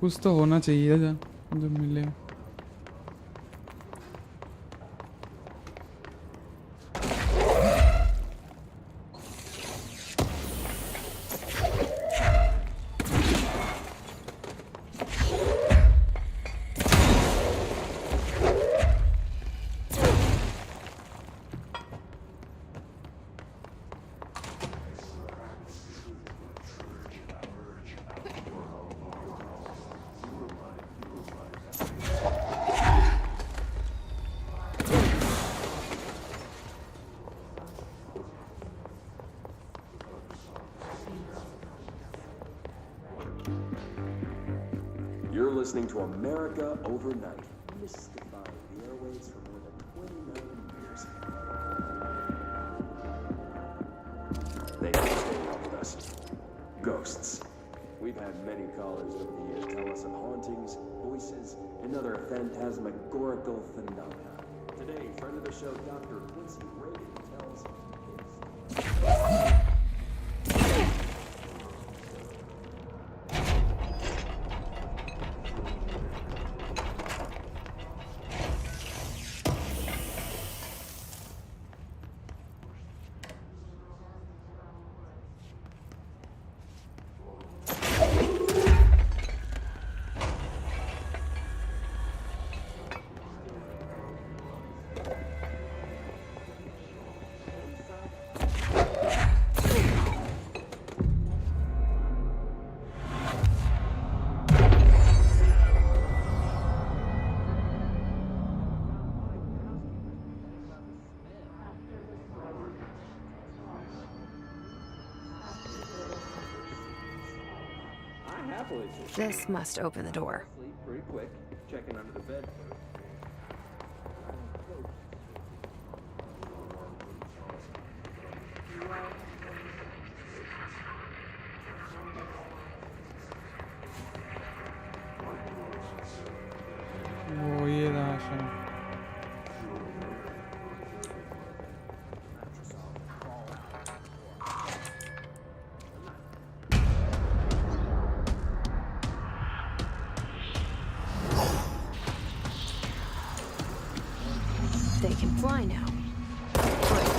कुछ तो होना चाहिए जो मिले। You're listening to America Overnight, mystifying the airwaves for more than 29 years. Thank you for staying up with us. Ghosts. We've had many callers over the years tell us of hauntings, voices, and other phantasmagorical phenomena. Today, friend of the show, Dr. Quincy Reagan tells his... Happily to. This must open the door. Sleep pretty quick. Checking under the bed first. वो ये रहा शायद. They can fly now. Great.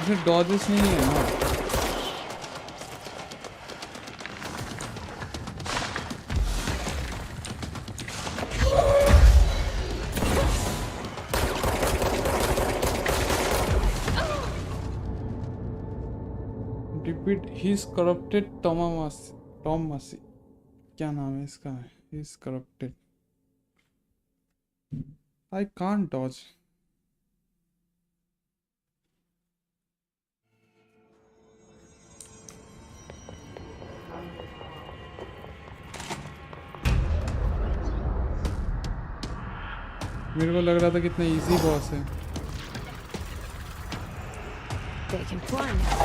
इसमें डॉजेस नहीं है ना. Repeat. He's corrupted. Tom Massey. क्या नाम है इसका? He's corrupted. I can't dodge. मेरे को लग रहा था कितना इजी बॉस है. They can fly now.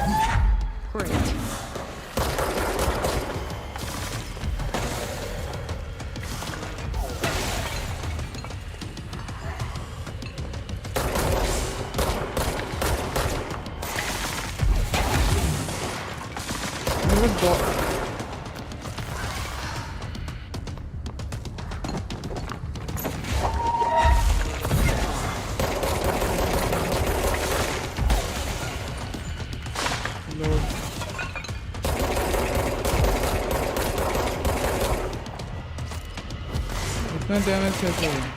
Great. इतना डैमेज कैसे है?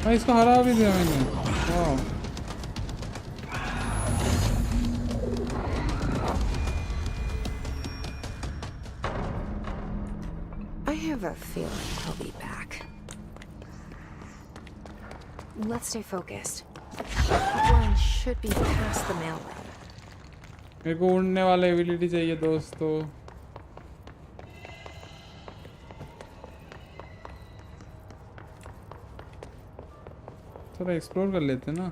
भाई इसको हरा भी दिया मैंने. वाह. I have a feeling he'll be back. Let's stay focused. One should be past the mail room. मेरे को उड़ने वाला एबिलिटी चाहिए दोस्तों. थोड़ा एक्सप्लोर कर लेते हैं ना.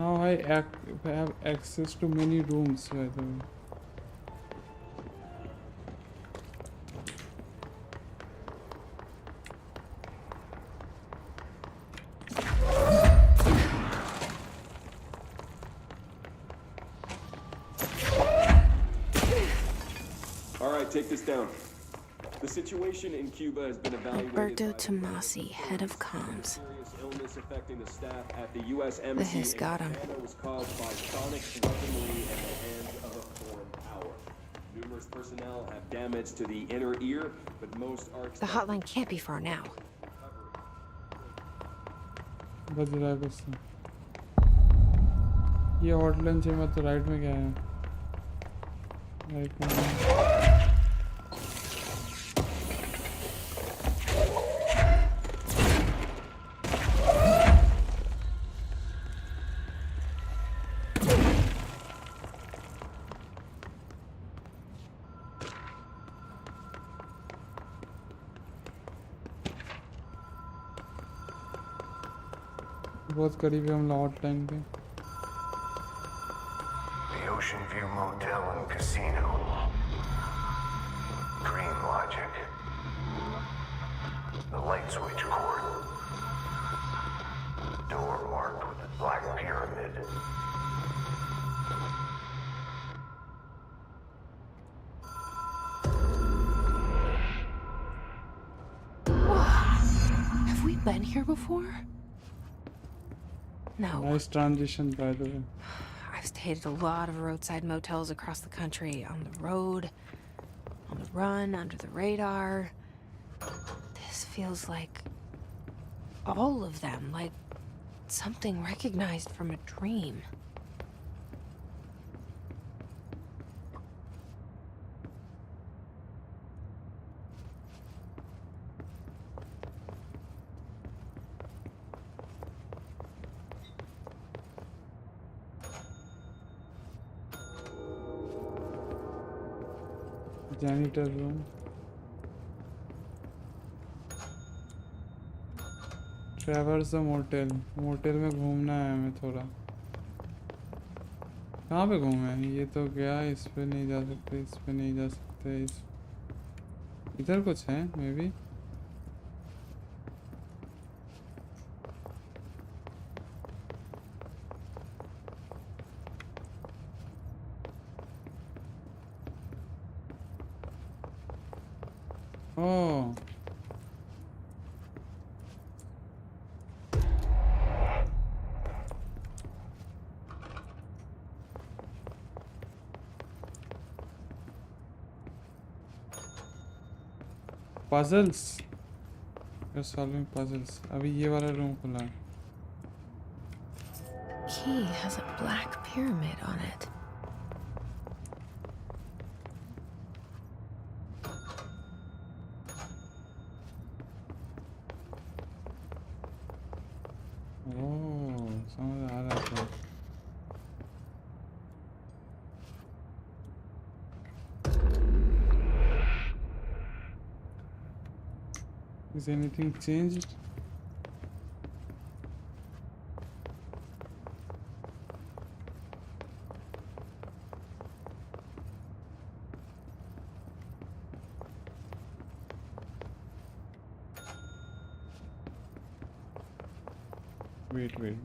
Now I have access to many rooms by the way. Take this down. The situation in Cuba has been evaluated. Alberto Tomasi, head of comms. Serious illness affecting the staff at the U.S. The Embassy HIS got him. was caused by sonic weaponry at the hands of a numerous personnel have damage to the inner ear, but most are The hotline can't be far now. बज रहा है कुछ से। ये hotline चाहिए मत तो right में क्या है? राइट में बहुत करीब है हम हॉटलाइन के। The Ocean View Motel and Casino. Green logic. The light switch cord. Door marked with a black pyramid. Have we been here before? No. Nice transition by the way. I've stayed at a lot of roadside motels across the country, on the road, on the run, under the radar. This feels like all of them, like something recognized from a dream. Janitor room, traverse motel. Motel में घूमना है हमें थोड़ा। कहाँ पे घूमे? ये तो गया, इस पे नहीं जा सकते, इस पे नहीं जा सकते, इधर कुछ है may be. Oh. Puzzles. You're solving puzzles. अभी ये वाला रूम खुला है। Key has a black pyramid on it. समझ आ रहा था। Is anything changed? Wait.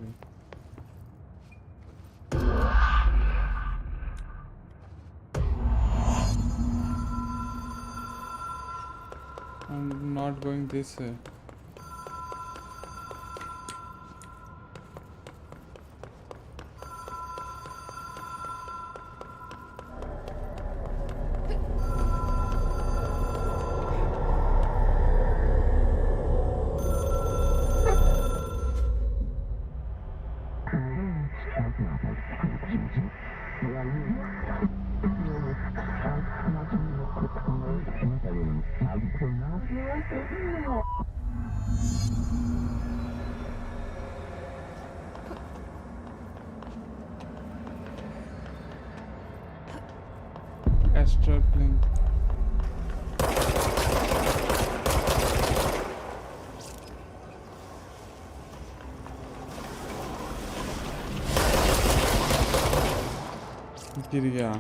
I'm not going this way. Astral plane. गिर गया।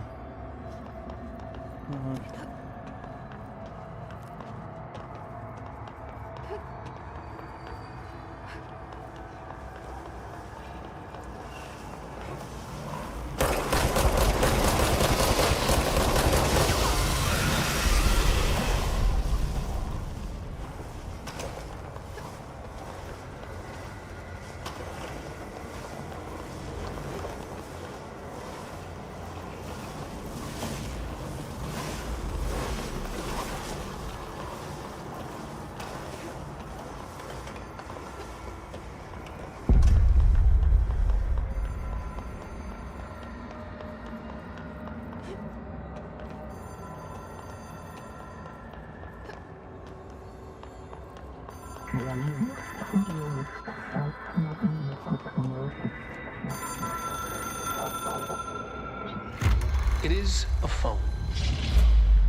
It is a phone.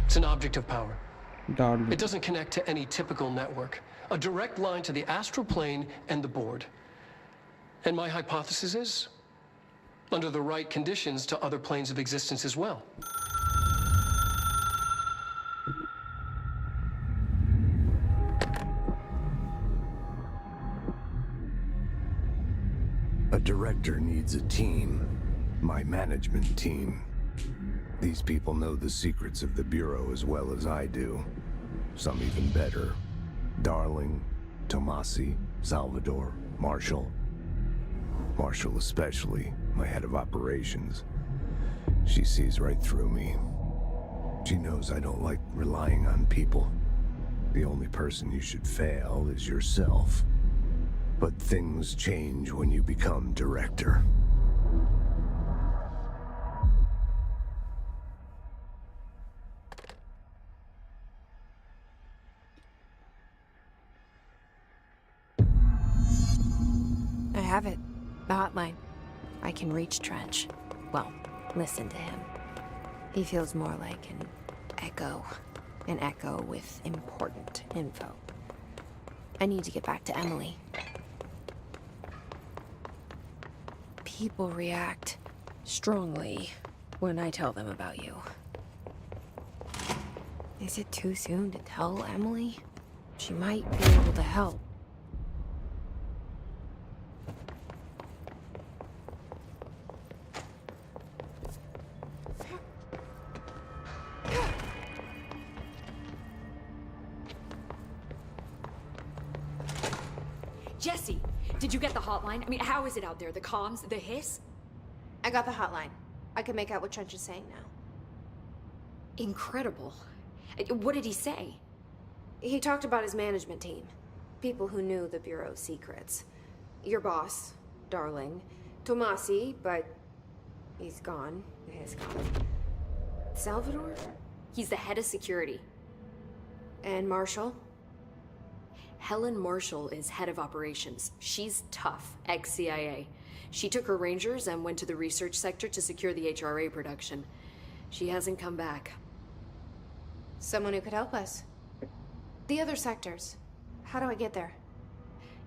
It's an object of power. डाल It doesn't connect to any typical network. A direct line to the astral plane and the board. And my hypothesis is, under the right conditions, to other planes of existence as well. A director needs a team. My management team. These people know the secrets of the Bureau as well as I do. Some even better. Darling, Tomasi, Salvador, Marshall. Marshall especially, my head of operations. She sees right through me. She knows I don't like relying on people. The only person you should fail is yourself. But things change when you become director. I have it. The hotline. I can reach Trench. Well, listen to him. He feels more like an echo. An echo with important info. I need to get back to Emily. People react strongly when I tell them about you. Is it too soon to tell Emily? She might be able to help. Jesse, did you get the hotline? I mean, how is it out there? The comms, the hiss? I got the hotline. I can make out what Trench is saying now. Incredible. What did he say? He talked about his management team. People who knew the Bureau's secrets. Your boss, Darling. Tomasi, but he's gone. He's gone. Salvador? He's the head of security. And Marshall? Helen Marshall is head of operations. She's tough, ex-CIA. She took her Rangers and went to the research sector to secure the HRA production. She hasn't come back. Someone who could help us. The other sectors. How do I get there?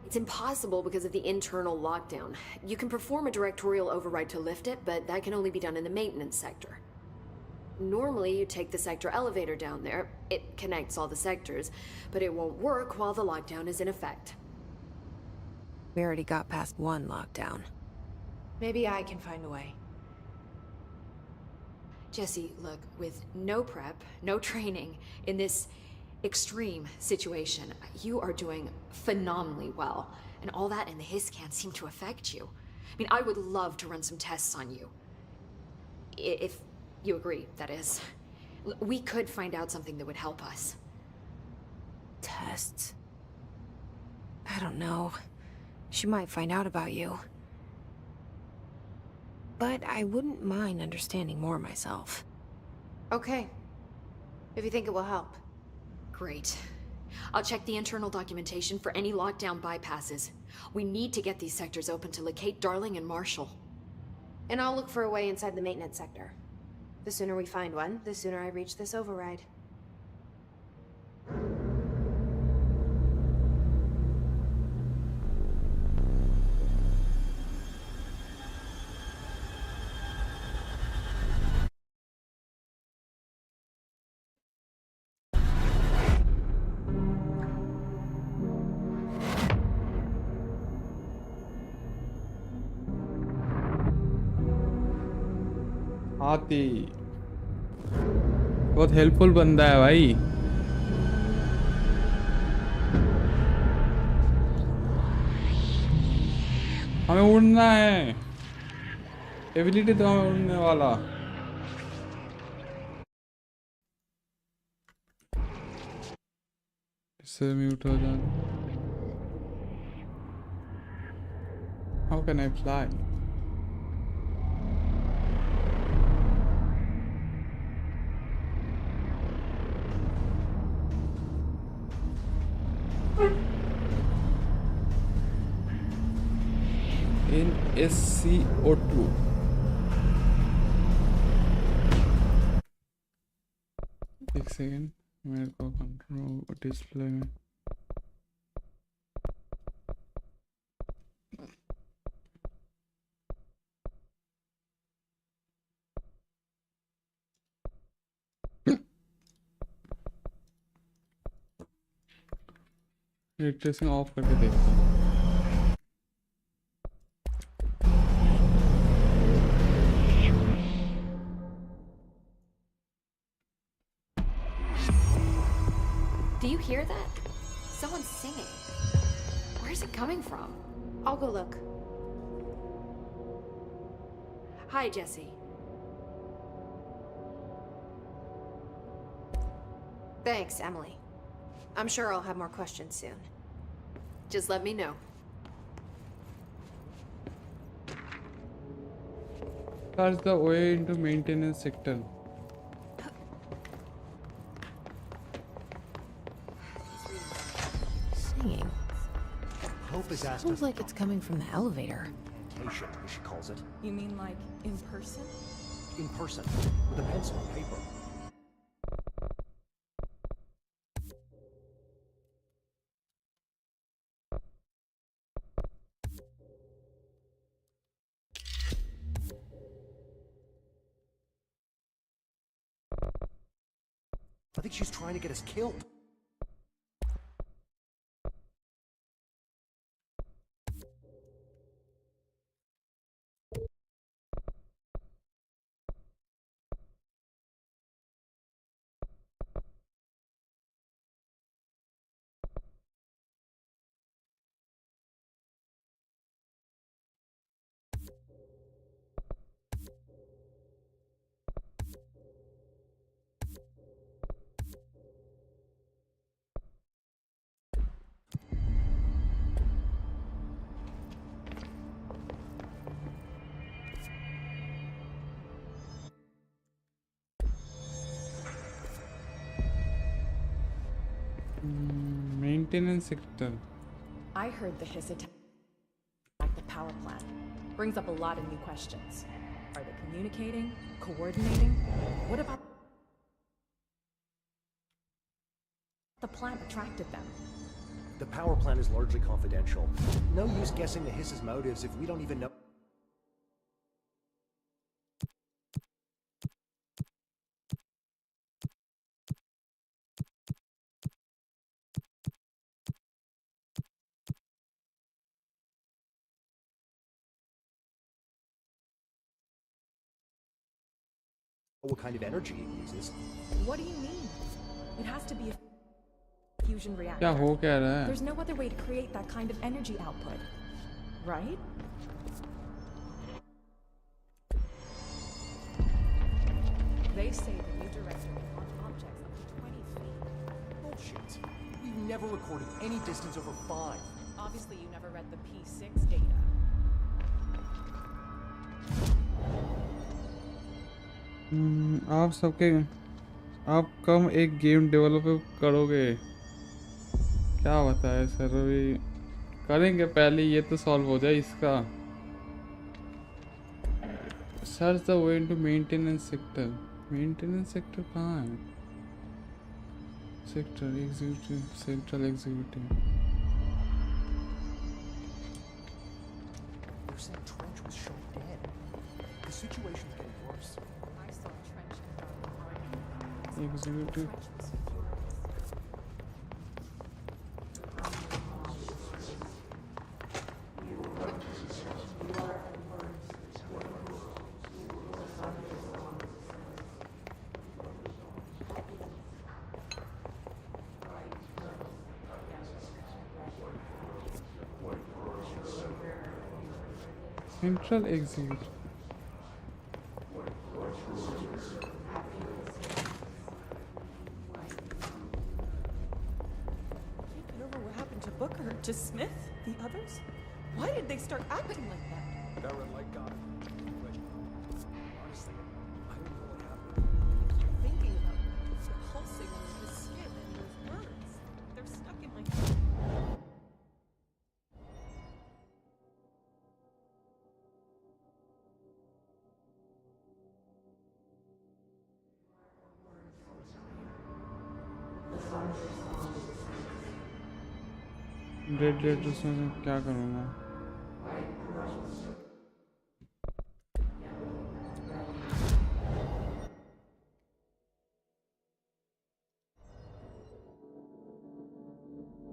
It's impossible because of the internal lockdown. You can perform a directorial override to lift it, but that can only be done in the maintenance sector. Normally, you take the sector elevator down there. It connects all the sectors, but it won't work while the lockdown is in effect. We already got past one lockdown. Maybe I can find a way. Jesse, look, with no prep, no training, in this extreme situation, you are doing phenomenally well. And all that and the hiss can't seem to affect you. I mean, I would love to run some tests on you. If you agree, that is. We could find out something that would help us. Tests? I don't know. She might find out about you. But I wouldn't mind understanding more myself. Okay. If you think it will help. Great. I'll check the internal documentation for any lockdown bypasses. We need to get these sectors open to locate Darling and Marshall. And I'll look for a way inside the maintenance sector. The sooner we find one, the sooner I reach this override. हाथी बहुत helpful बंदा है भाई. हमें उड़ना है. Ability तो हमें उड़ने वाला. इससे म्यूट हो जाना. How can I fly? in SCO2. एक सेकेंड, मेरे को कंट्रोल डिस्प्ले में रे ट्रेसिंग ऑफ करके देखता हूँ। Do you hear that? Someone's singing. Where's it coming from? I'll go look. Hi, Jesse. Thanks, Emily. I'm sure I'll have more questions soon. Just let me know. That's the way into maintenance sector. Singing. Hope is asked Sounds like it's coming from the elevator. as she calls it. You mean like in person? In person, with a pencil and paper. I think she's trying to get us killed. Maintenance sector. I heard the HIS attack the power plant. Brings up a lot of new questions. Are they communicating? Coordinating? What about the plant attracted them? The power plant is largely confidential. No use guessing the HIS's motives if we don't even know. What kind of energy it uses. What do you mean? It has to be a fusion reactor. क्या हो क्या रहा है? There's no other way to create that kind of energy output, right? They say the new director can launch objects up to 20 feet. Bullshit. We've never recorded any distance over 5. Obviously, you never read the P6 data. आप सबके आप कम एक game develop करोगे क्या बताए sir? अभी करेंगे, पहले ये तो सॉल्व हो जाए इसका। Search the way into maintenance sector. Maintenance sector कहाँ है? Sector executive, central executive. Trench was shot dead. The situation's getting worse. I saw Trench in executive central executive. Booker, to Smith, the others? Why did they start acting like that? That red light got it. Honestly, I don't know what happened. Thinking about the pulsing under his skin and those words. They're stuck in my head. Dead dead उसमें क्या करूँगा?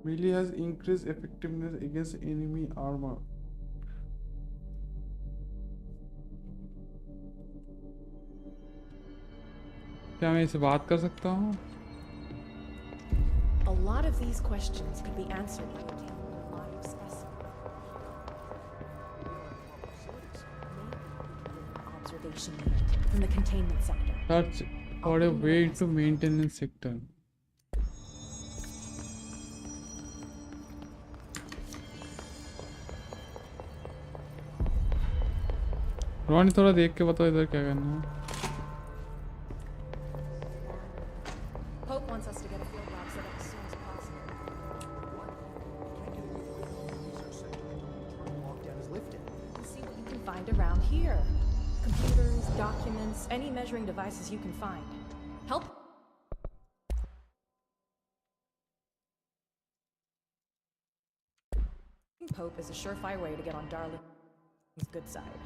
Melee has increased effectiveness against enemy armor. क्या मैं इससे बात कर सकता हूँ? A lot of these questions could be answered by obtaining a live specimen. Observation unit from the containment sector. Search for a way into maintenance sector. रोनी थोड़ा देख के बताओ इधर क्या करना है। Pope wants us to get a field lab set up as soon as possible. Lockdown is lifted. See what you can find around here. Computers, documents, any measuring devices you can find. Help. Pope is a surefire way to get on Darling's good side.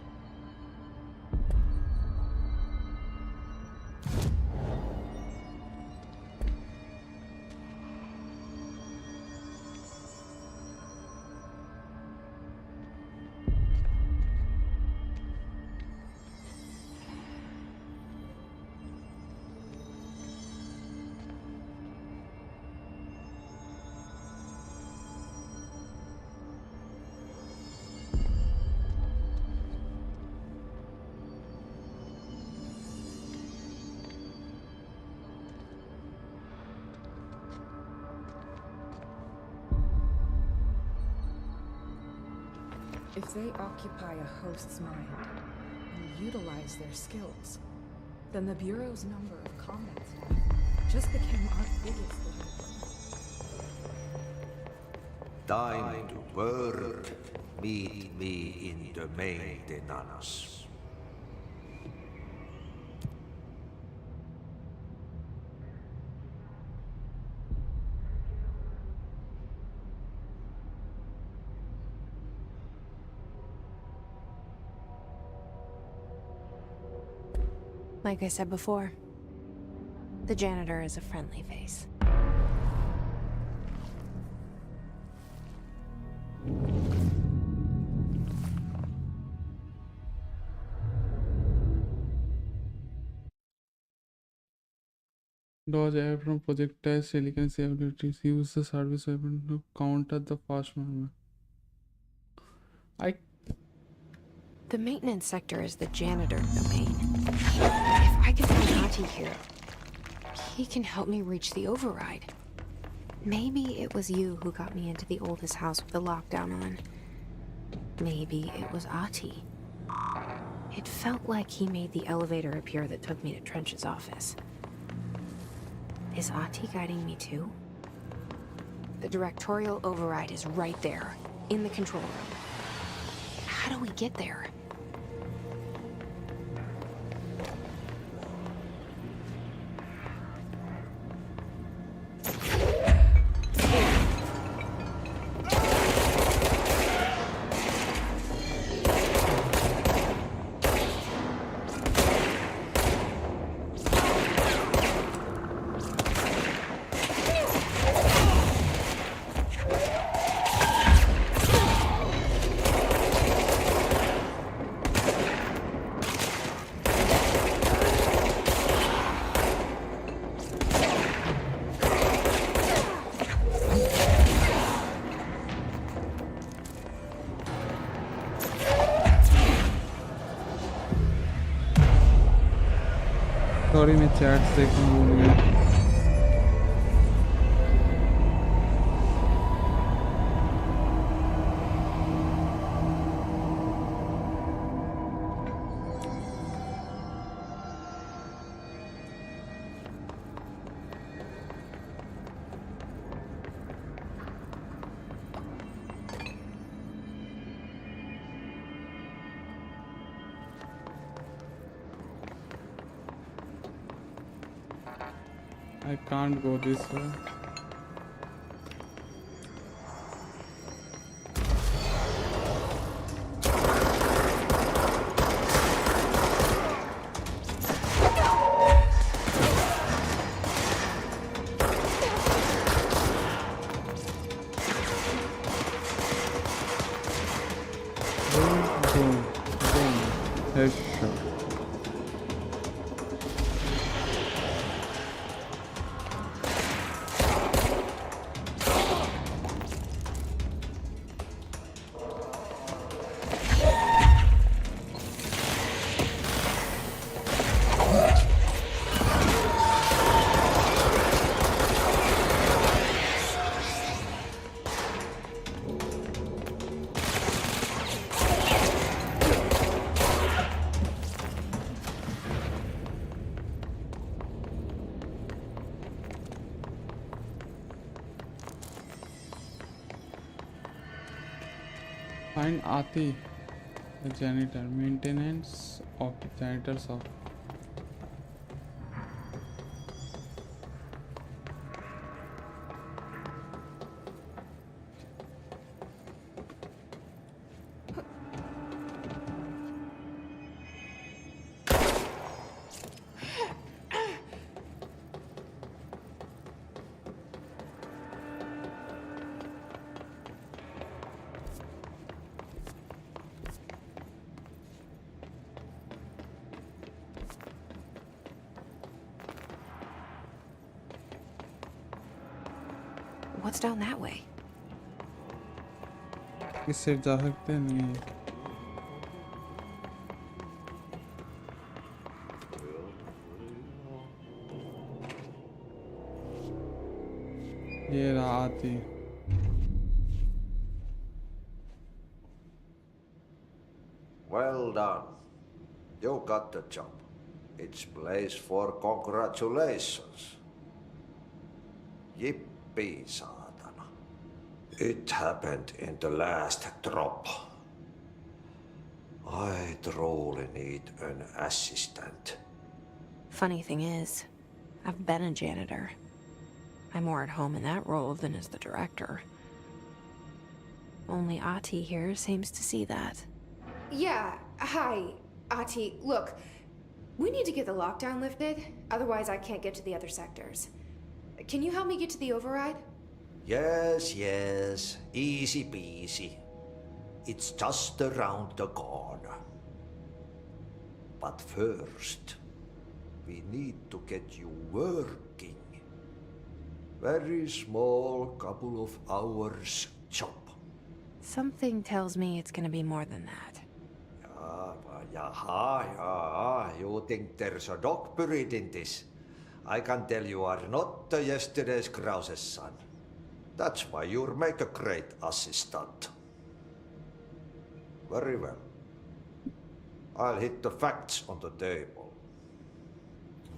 If they occupy a host's mind and utilize their skills, then the Bureau's number of combat staff just became our biggest limit. Time to work. Meet me in the maintenance. Like I said before, the janitor is a friendly face. Dodge air from projectile silicon abilities. Use the service weapon to counter the fast movement. The maintenance sector is the janitor domain. If I can find Nati here, he can help me reach the override. Maybe it was you who got me into the oldest house with the lockdown on. Maybe it was Ahti. It felt like he made the elevator appear that took me to Trench's office. Is Ahti guiding me too? The directorial override is right there, in the control room. How do we get there? Sorry मैं chat देखना भूल गया। I can't go this way. Boom. Boom. Headshot. Find Ati, the janitor. Maintenance of the janitor's office. What's down that way? इससे जा सकते नहीं. ये रहा आती. Well done. You got the job. It's place for congratulations. Yippee, saatana. It happened in the last drop. I truly need an assistant. Funny thing is, I've been a janitor. I'm more at home in that role than as the director. Only Ati here seems to see that. Yeah, hi, Ati. Look, we need to get the lockdown lifted, otherwise I can't get to the other sectors. Can you help me get to the override? Yes, yes. Easy peasy. It's just around the corner. But first, we need to get you working. Very small, couple of hours job. Something tells me it's gonna be more than that. Yeah. You think there's a dog buried in this? I can tell you are not yesterday's Krause's son. That's why you'll make a great assistant. Very well. I'll hit the facts on the table.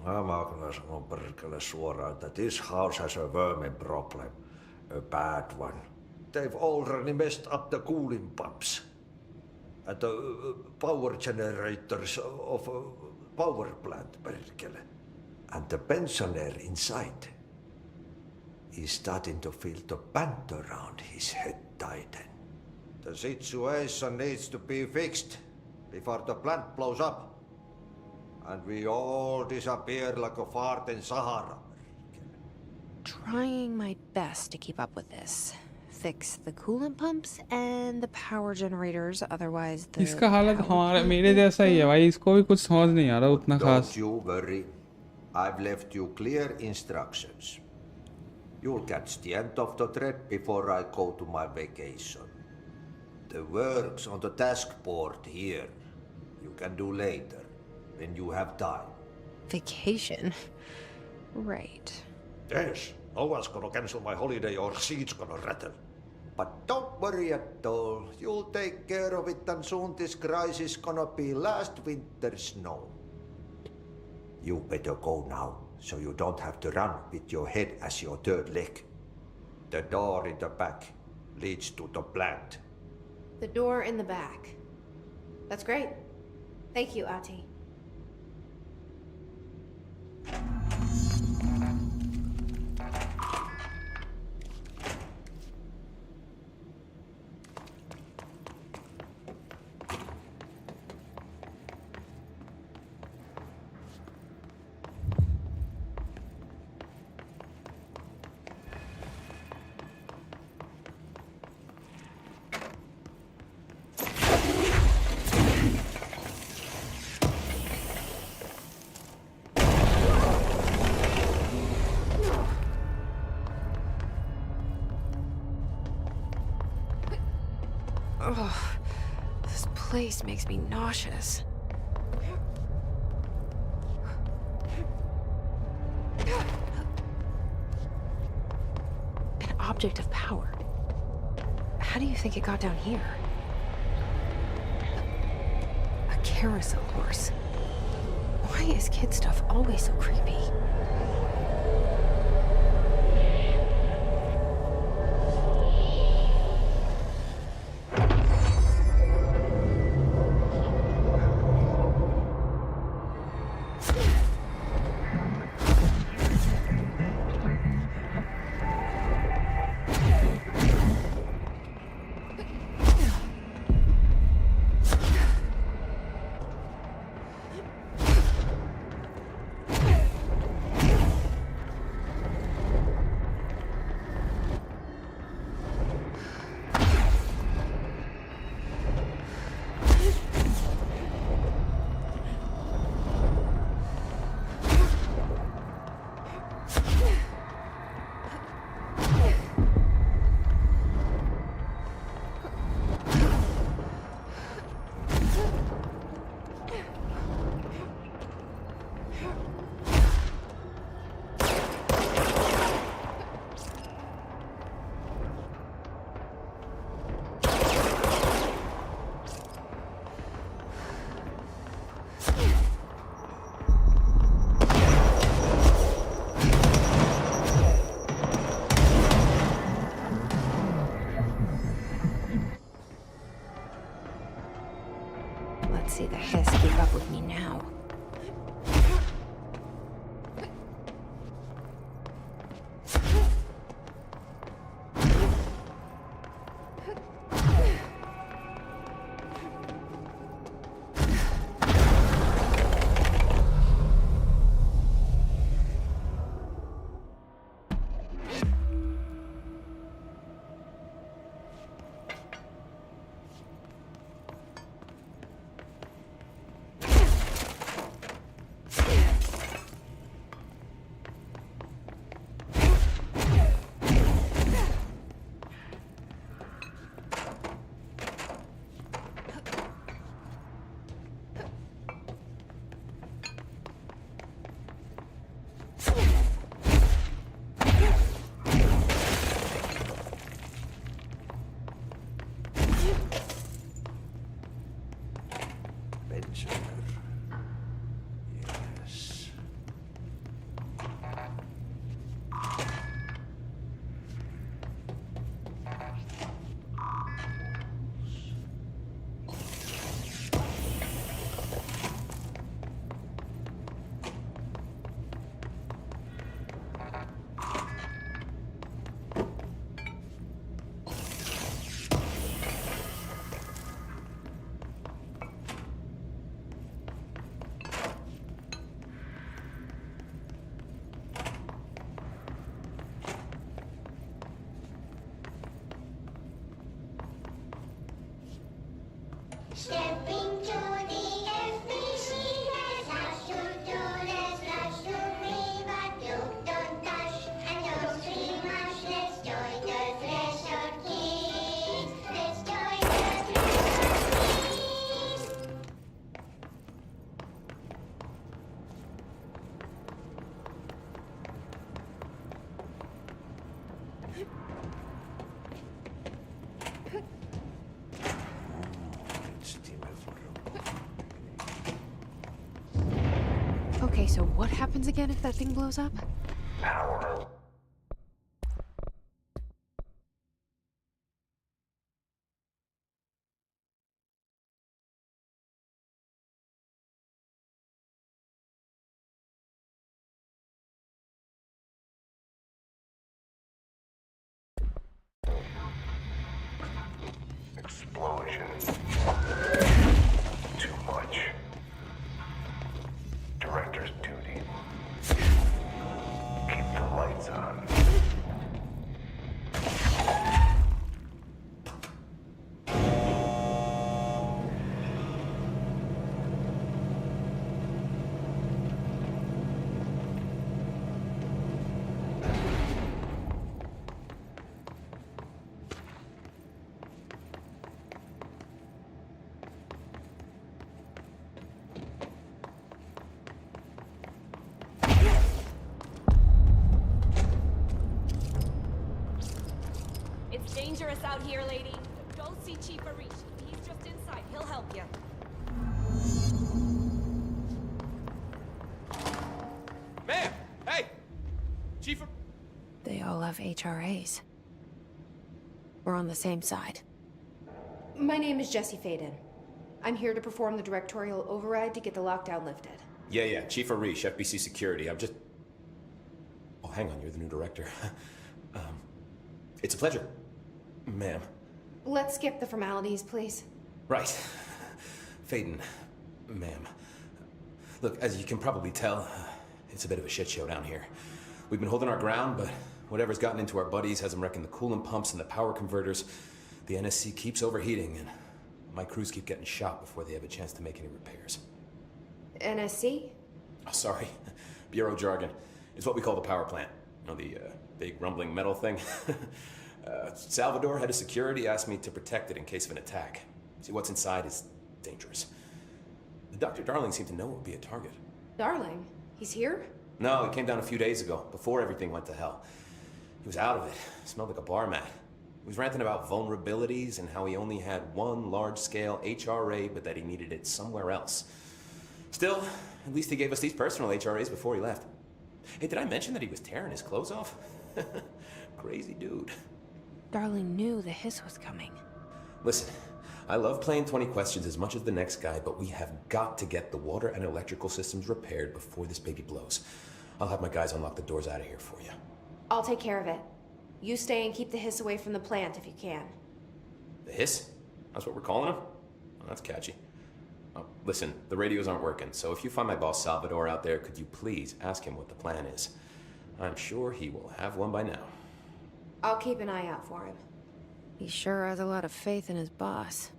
Mä kyllä sanon perkele suoraan, että this house has a vermin problem. A bad one. They've already messed up the cooling pumps. And the power generators of a power plant, perkele. And the pensioner inside is starting to feel the band around his head tighten. The situation needs to be fixed before the plant blows up. And we all disappear like a fart in Sahara. Trying my best to keep up with this. Fix the coolant pumps and the power generators, otherwise the इसका हालत हमारे मेरे जैसा ही है भाई. इसको भी कुछ समझ नहीं आ रहा उतना खास. Don't you worry. I've left you clear instructions. You'll catch the end of the thread before I go to my vacation. The work's on the task board here. You can do later, when you have time. Vacation? Right. Yes, no one's gonna cancel my holiday or seat's gonna rattle. But don't worry at all. You'll take care of it and soon this crisis gonna be last winter's snow. You better go now, so you don't have to run with your head as your third leg. The door in the back leads to the plant. The door in the back. That's great. Thank you, Ati. Ugh, this place makes me nauseous. An object of power. How do you think it got down here? A carousel horse. Why is kid stuff always so creepy? Let's see the hiss keep up with me now. Yes. Stepping to the FBC, let's rush to do, let's rush to me, but you don't dash, and don't scream much, let's join the Thresher Kids, let's join the Thresher Kids. Okay, so what happens again if that thing blows up? Power. Explosion. Too much. Director's duty. Keep the lights on. out here, lady. Don't see Chief Arish. He's just inside. He'll help you. Ma'am! Hey! Chief Ar- They all have HRAs. We're on the same side. My name is Jesse Faden. I'm here to perform the directorial override to get the lockdown lifted. Yeah, Chief Arish, FBC Security. I'm just... Oh, hang on, you're the new director. It's a pleasure, ma'am. Let's skip the formalities, please. Right. Faden, ma'am. Look, as you can probably tell, it's a bit of a shit show down here. We've been holding our ground, but whatever's gotten into our buddies has them wrecking the coolant pumps and the power converters. The NSC keeps overheating, and my crews keep getting shot before they have a chance to make any repairs. NSC? Oh, sorry. Bureau jargon. It's what we call the power plant. You know, the big rumbling metal thing? Salvador, head of security, asked me to protect it in case of an attack. See, what's inside is dangerous. Dr. Darling seemed to know it would be a target. Darling? He's here? No, he came down a few days ago, before everything went to hell. He was out of it. Smelled like a bar mat. He was ranting about vulnerabilities and how he only had one large-scale HRA, but that he needed it somewhere else. Still, at least he gave us these personal HRAs before he left. Hey, did I mention that he was tearing his clothes off? Crazy dude. Darling knew the hiss was coming. Listen, I love playing 20 questions as much as the next guy, but we have got to get the water and electrical systems repaired before this baby blows. I'll have my guys unlock the doors out of here for you. I'll take care of it. You stay and keep the hiss away from the plant if you can. The hiss? That's what we're calling him? Oh, that's catchy. Oh, listen, the radios aren't working, so if you find my boss Salvador out there, could you please ask him what the plan is? I'm sure he will have one by now. I'll keep an eye out for him. He sure has a lot of faith in his boss.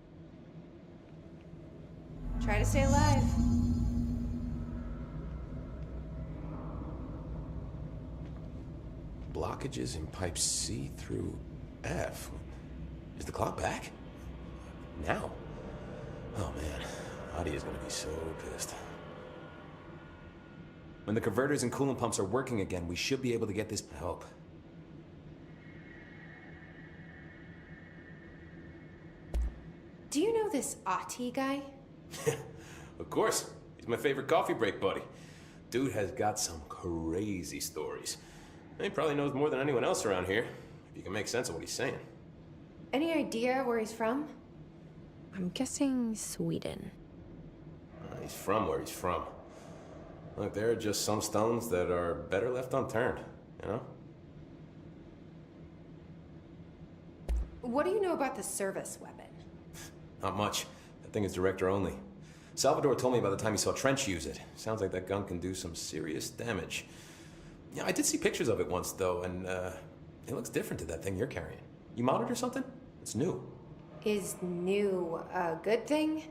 Try to stay alive. Blockages in pipes C through F. Is the clock back? Now? Oh man, Adi is gonna be so pissed. When the converters and coolant pumps are working again, we should be able to get this help. Do you know this Ati guy? Of course. He's my favorite coffee break buddy. Dude has got some crazy stories. He probably knows more than anyone else around here, if you can make sense of what he's saying. Any idea where he's from? I'm guessing Sweden. He's from where he's from. Look, there are just some stones that are better left unturned, you know? What do you know about the service weapon? Not much. That thing is director only. Salvador told me by the time he saw Trench use it. Sounds like that gun can do some serious damage. Yeah, I did see pictures of it once, though, and it looks different to that thing you're carrying. You modded or something? It's new. Is new a good thing?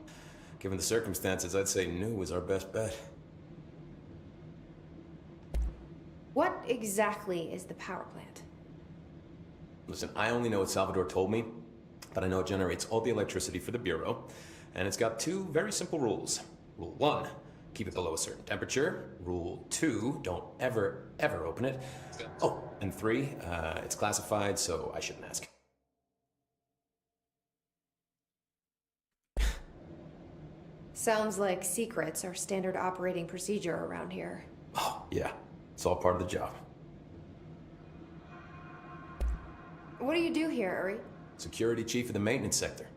Given the circumstances, I'd say new is our best bet. What exactly is the power plant? Listen, I only know what Salvador told me, but I know it generates all the electricity for the Bureau, and it's got two very simple rules. Rule 1, keep it below a certain temperature. Rule 2, don't ever open it. Oh, and 3, it's classified, so I shouldn't ask. Sounds like secrets are standard operating procedure around here. Oh, yeah. It's all part of the job. What do you do here, Uri? Security chief of the maintenance sector.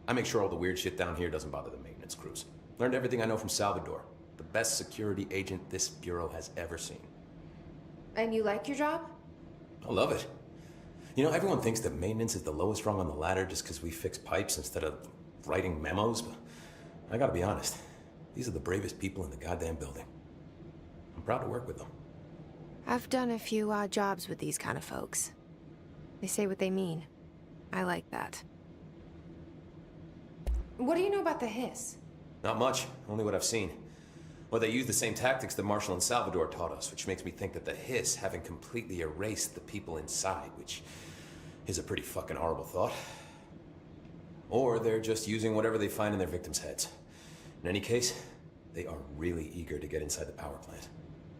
I make sure all the weird shit down here doesn't bother the maintenance crews. Learned everything I know from Salvador. The best security agent this bureau has ever seen. And you like your job? I love it. You know, everyone thinks that maintenance is the lowest rung on the ladder just because we fix pipes instead of writing memos, but I gotta be honest. These are the bravest people in the goddamn building. I'm proud to work with them. I've done a few odd jobs with these kind of folks. They say what they mean. I like that. What do you know about the hiss? Not much, only what I've seen. Well, they use the same tactics that Marshall and Salvador taught us, which makes me think that the hiss haven't completely erased the people inside, which is a pretty fucking horrible thought. Or they're just using whatever they find in their victims' heads. In any case, they are really eager to get inside the power plant.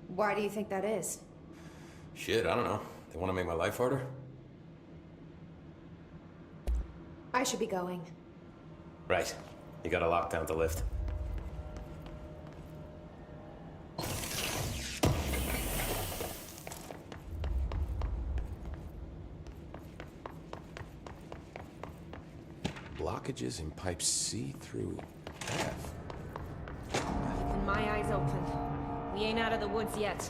Why do you think that is? Shit, I don't know. They want to make my life harder? I should be going. Right. You gotta lock down the lift. Blockages in pipes C through F. Keeping my eyes open. We ain't out of the woods yet.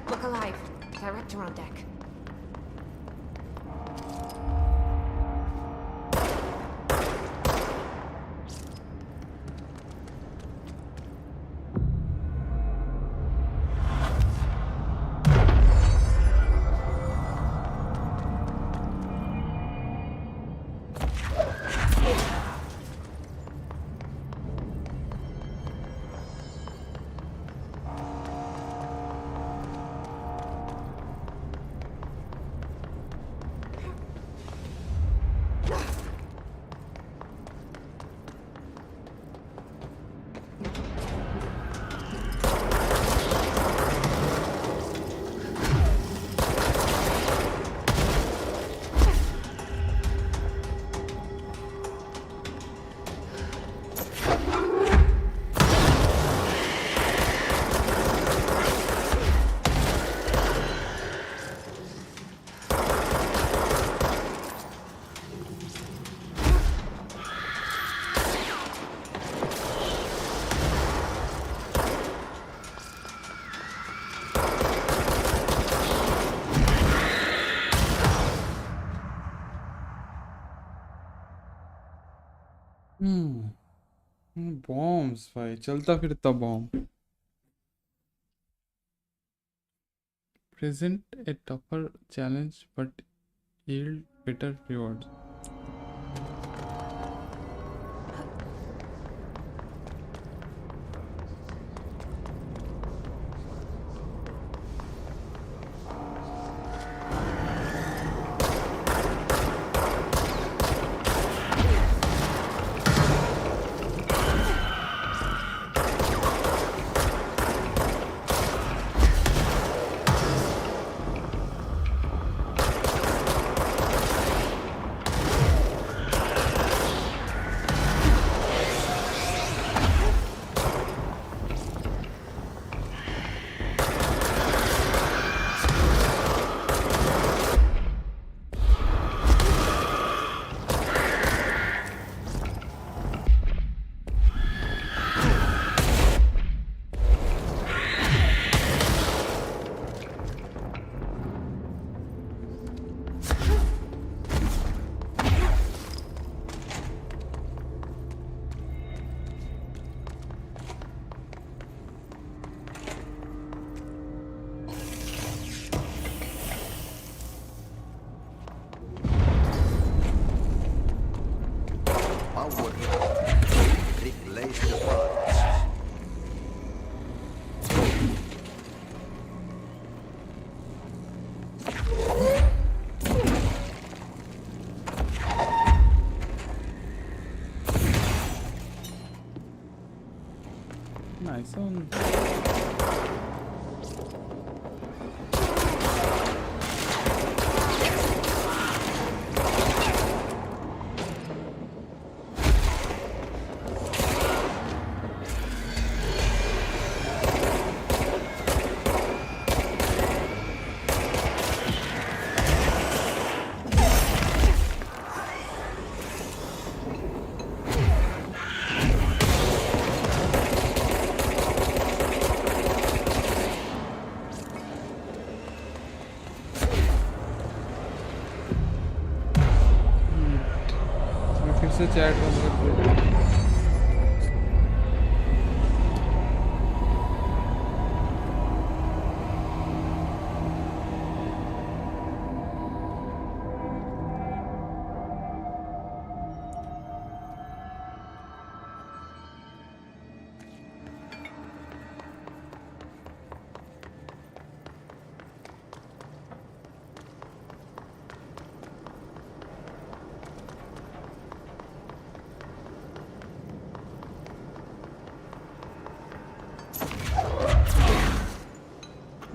Look alive. Director on deck. Bombs भाई, चलता फिरता bomb. Present a tougher challenge but yield better rewards. Nice one. से chat बंद कर दो.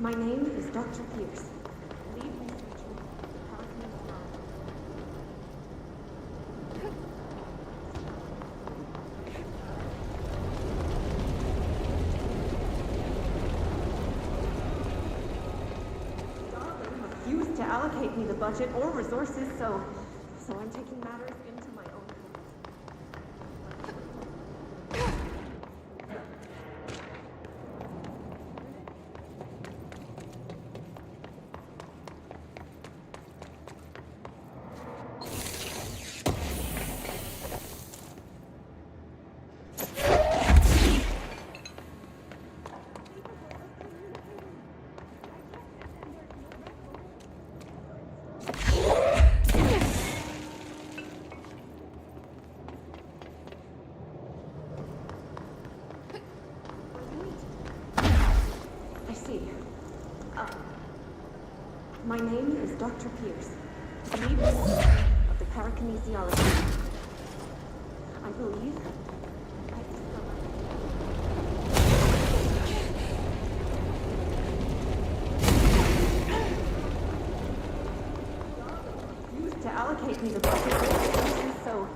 My name is Dr. Pierce, lead researcher at the Valorant. Darling refused to allocate me the budget or resources, so I'm taking matters into my own hands. My name is Dr. Pierce, lead researcher of the parakinesiology. I believe I discovered... Used to allocate me the budget, so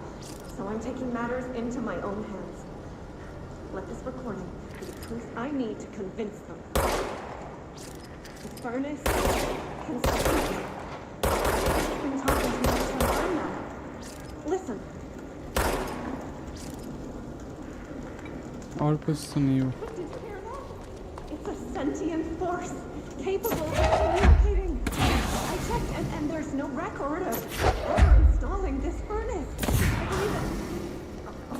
I'm taking matters into my own hands. Let this recording be the proof I need to convince them. The furnace can speak. I've been talking to you for a while now. Listen. और कुछ सुनियो. Did you hear that? It's a sentient force capable of communicating. I checked and there's no record of ever installing this furnace. I believe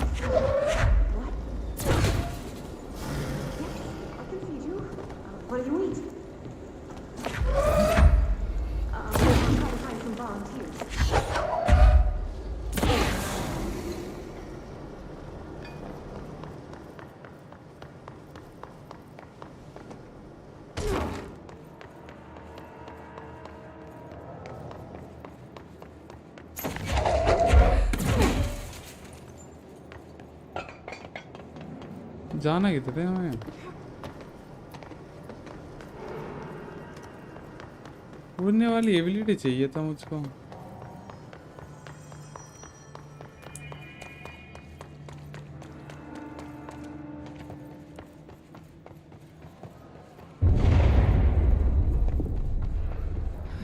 it. What? Yes, I can feed you. What do you eat? I'll try to find some volunteers. जाना किधर है हमें? उड़ने वाली ability चाहिए था मुझको.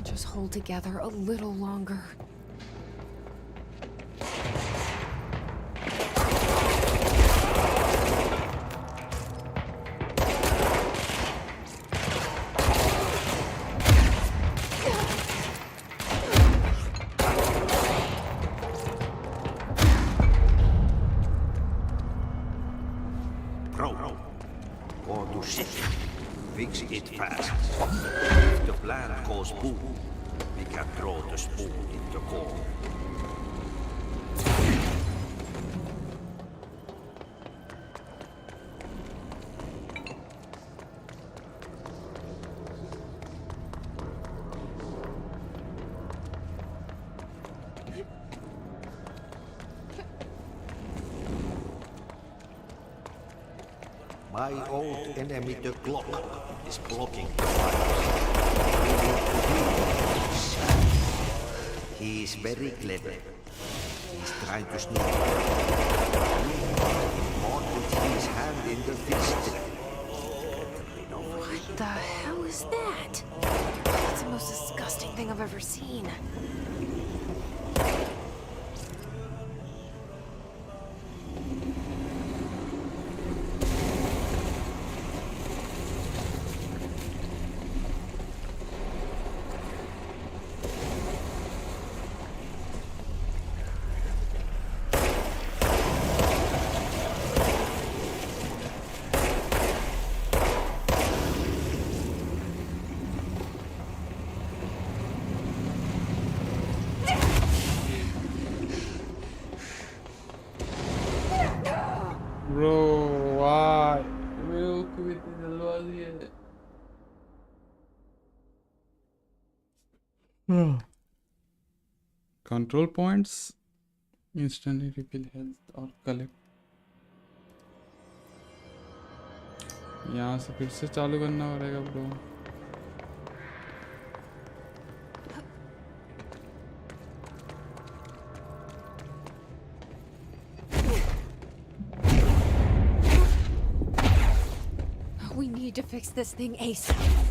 Just hold together a little longer. My old enemy, the clock, is blocking the fires. He is very clever. He's trying to sneak. Caught with his hand in the fist. What the hell is that? That's the most disgusting thing I've ever seen. Control points instantly refill health और collect. यहाँ से फिर से चालू करना पड़ेगा bro. We need to fix this thing ASAP.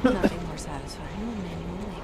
Nothing more satisfying than manual labor.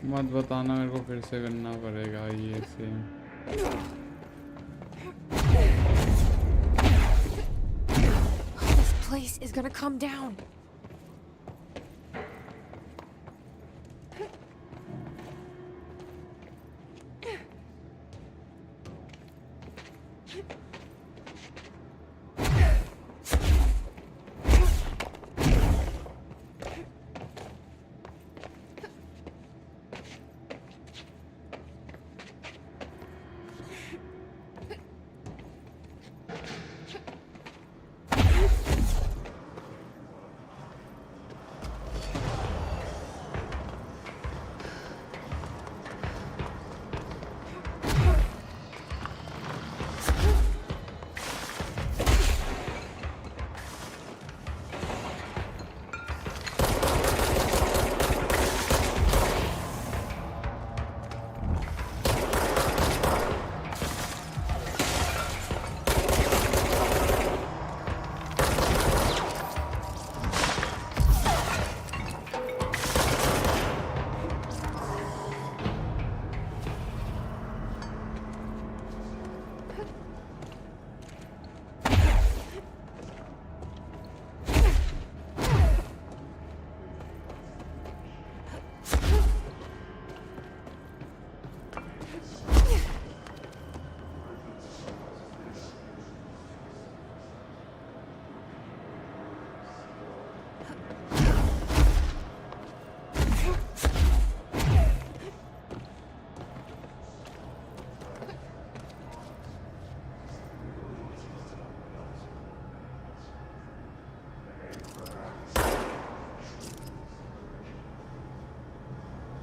मत बताना मेरे को फिर से करना पड़ेगा ये same. This place is gonna come down.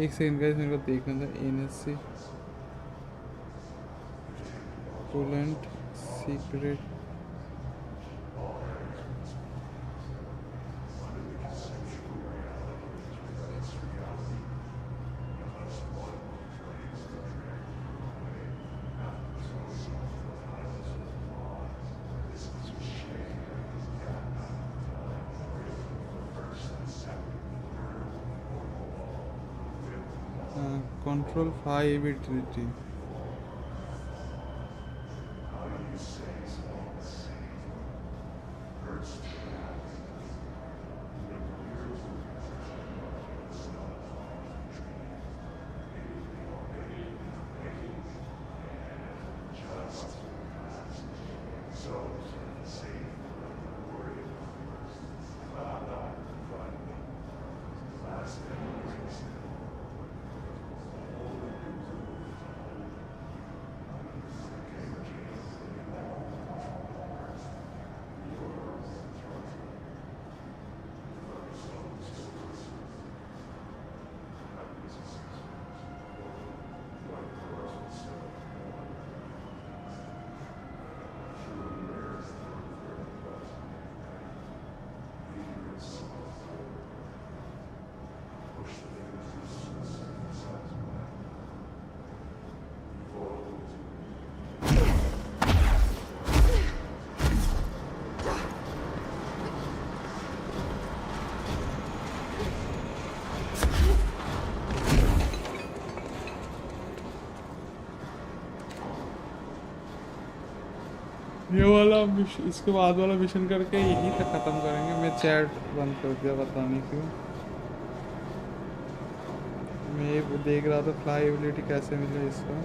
एक सेकंड गाइस, मेरे को देखना था NSC coolant secret control 5 iterative. ये वाला इसके बाद वाला मिशन करके यहीं तक ख़त्म करेंगे। मैं चैट बंद कर दिया, पता नहीं क्यों। मैं ये देख रहा था फ्लाईबिलिटी कैसे मिले इसका।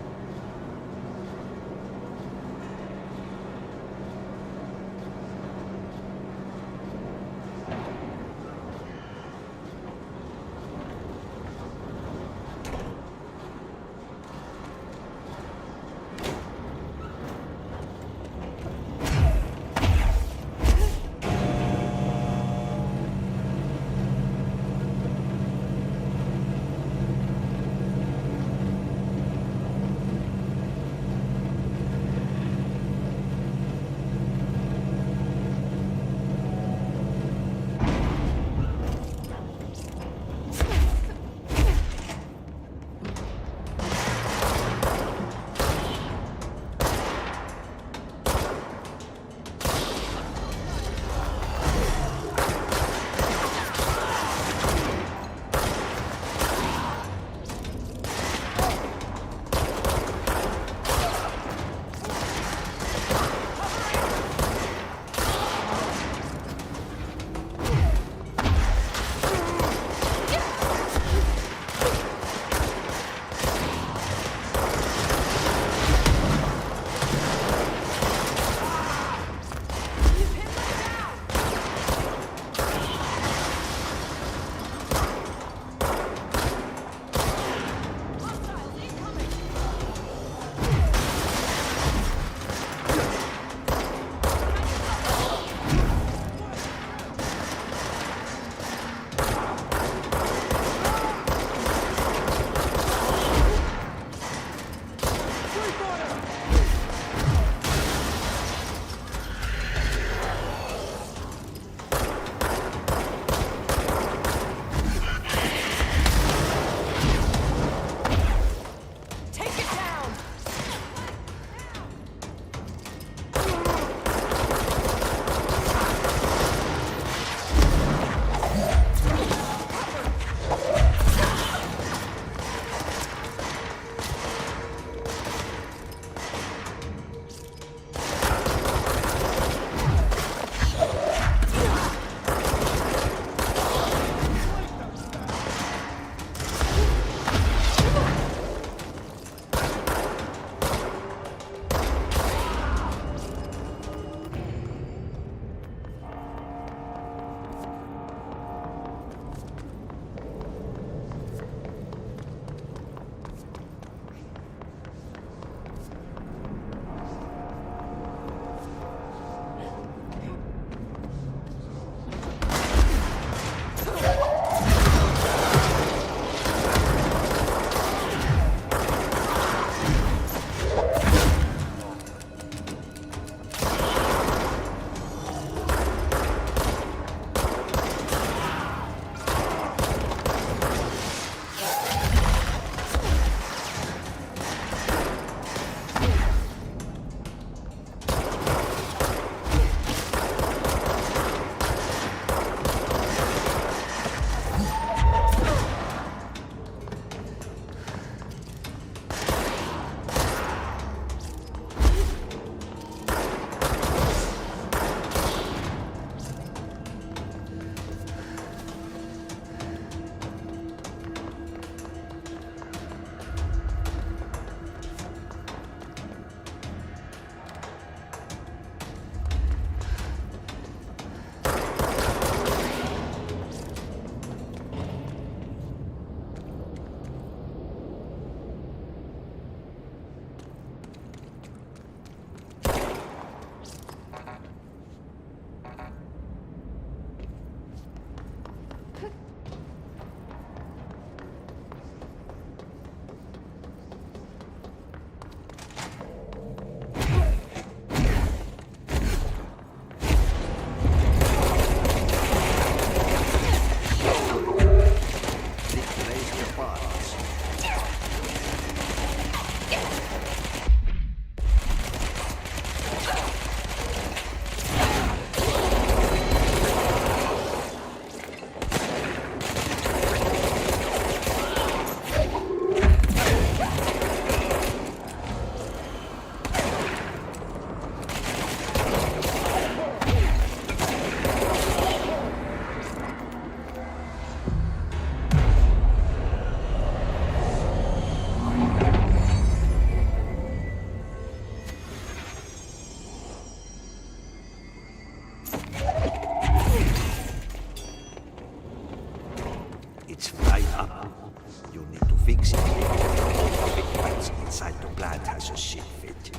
up. You need to fix it. All the big parts inside the plant has a shit fit.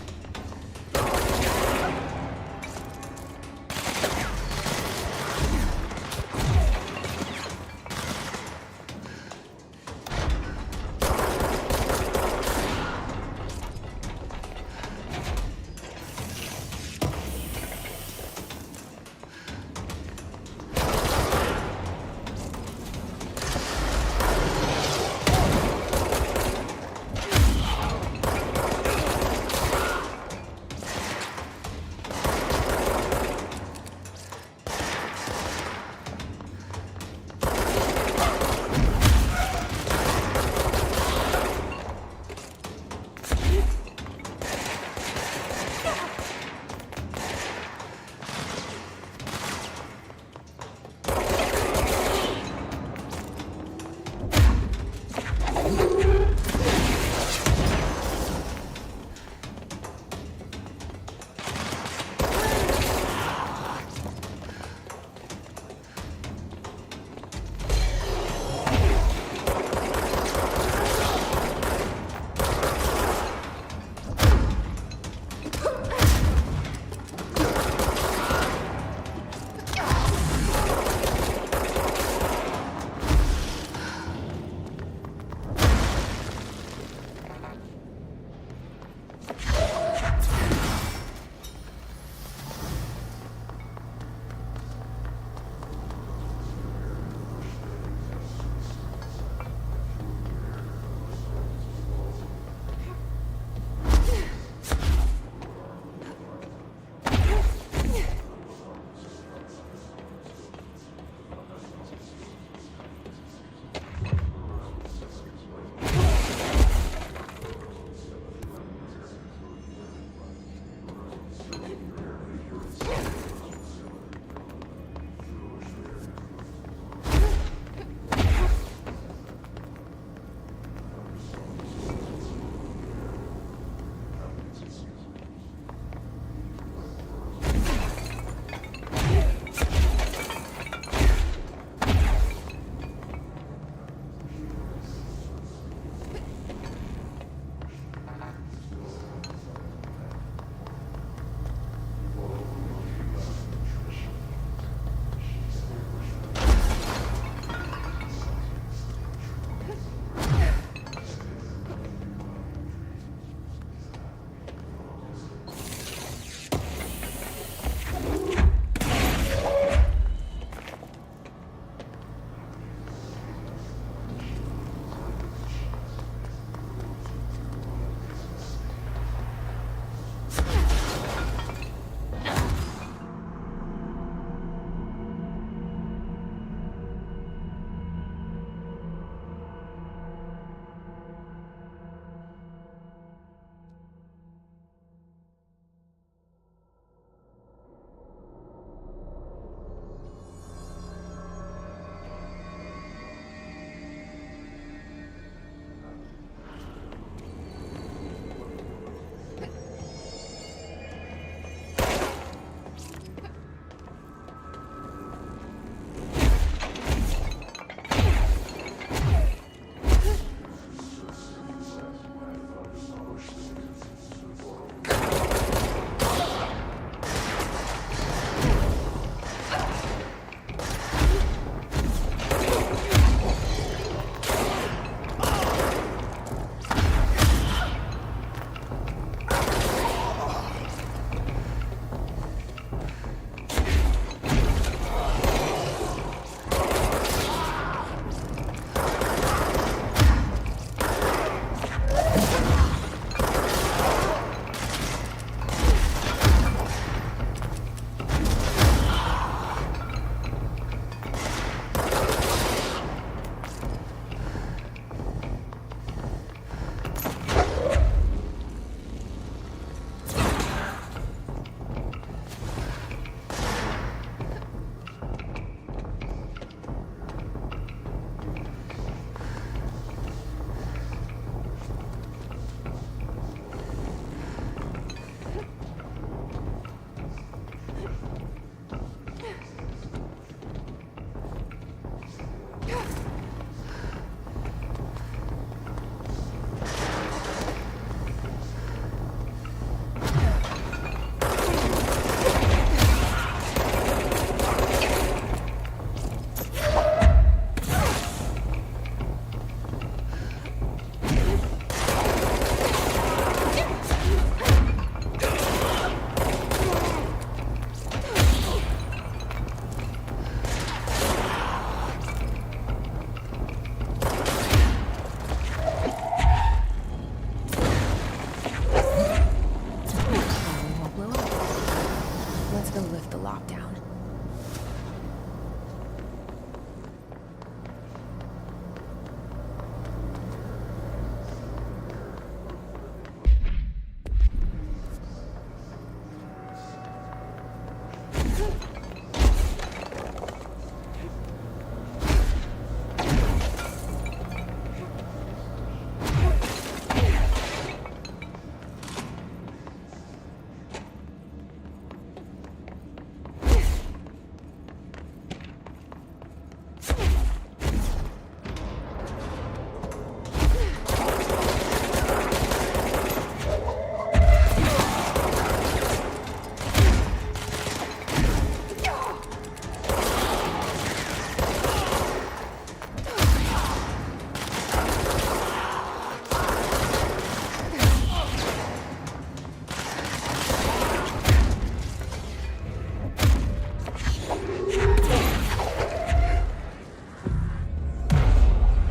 lift the lockdown.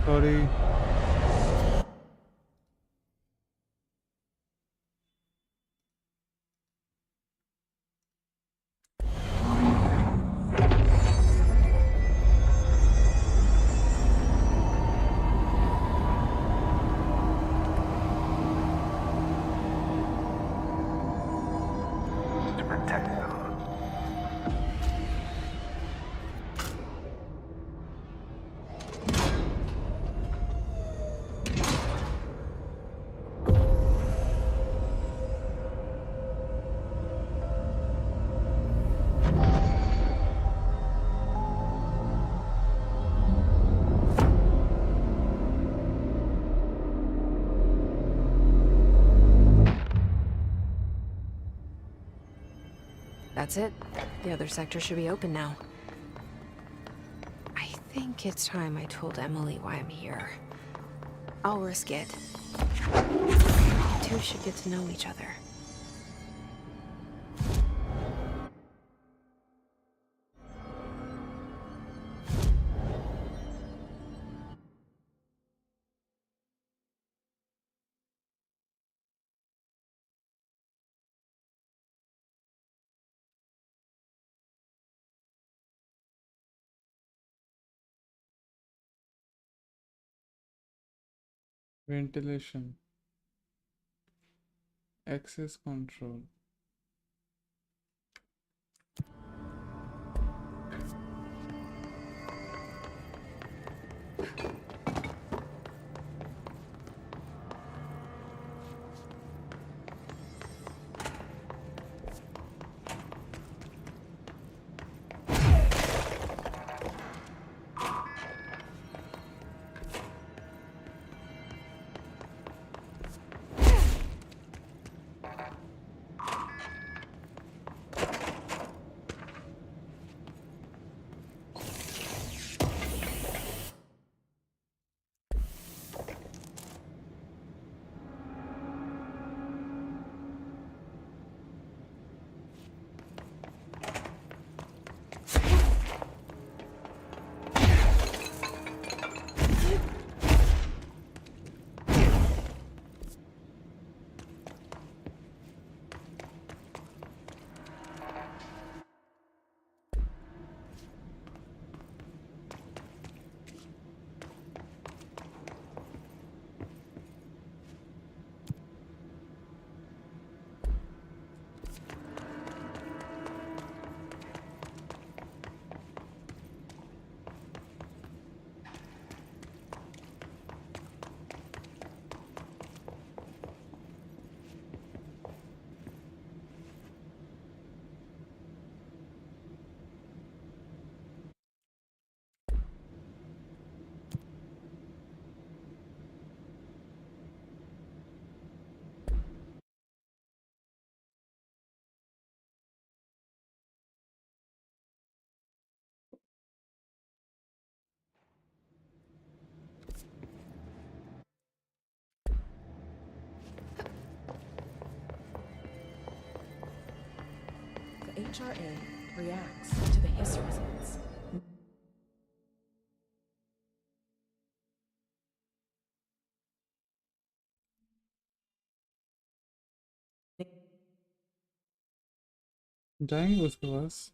Sorry. To protect them. That's it. The other sector should be open now. I think it's time I told Emily why I'm here. I'll risk it. You two should get to know each other. Ventilation. Access control. The HRA reacts to the hiss results. जाएंगे उसके पास।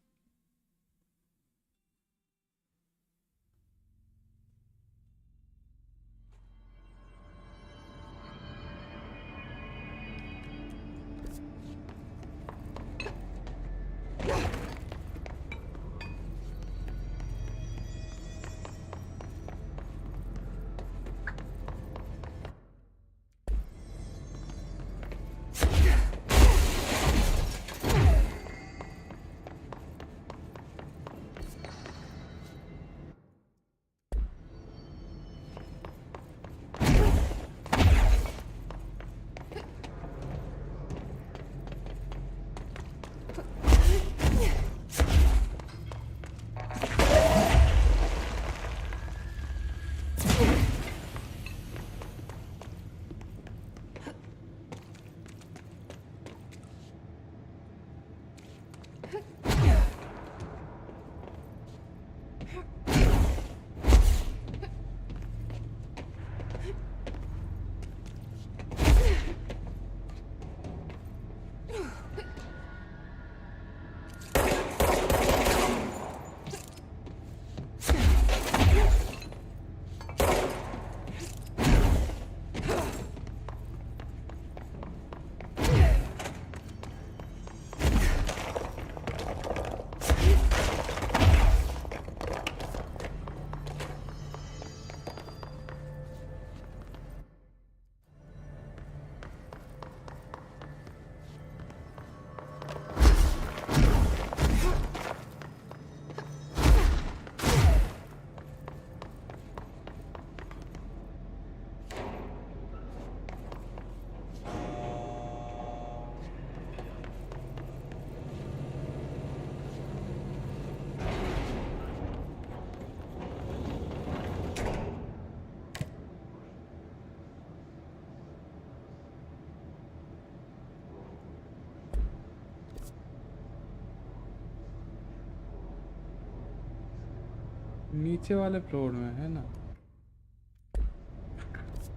नीचे वाले floor में है ना।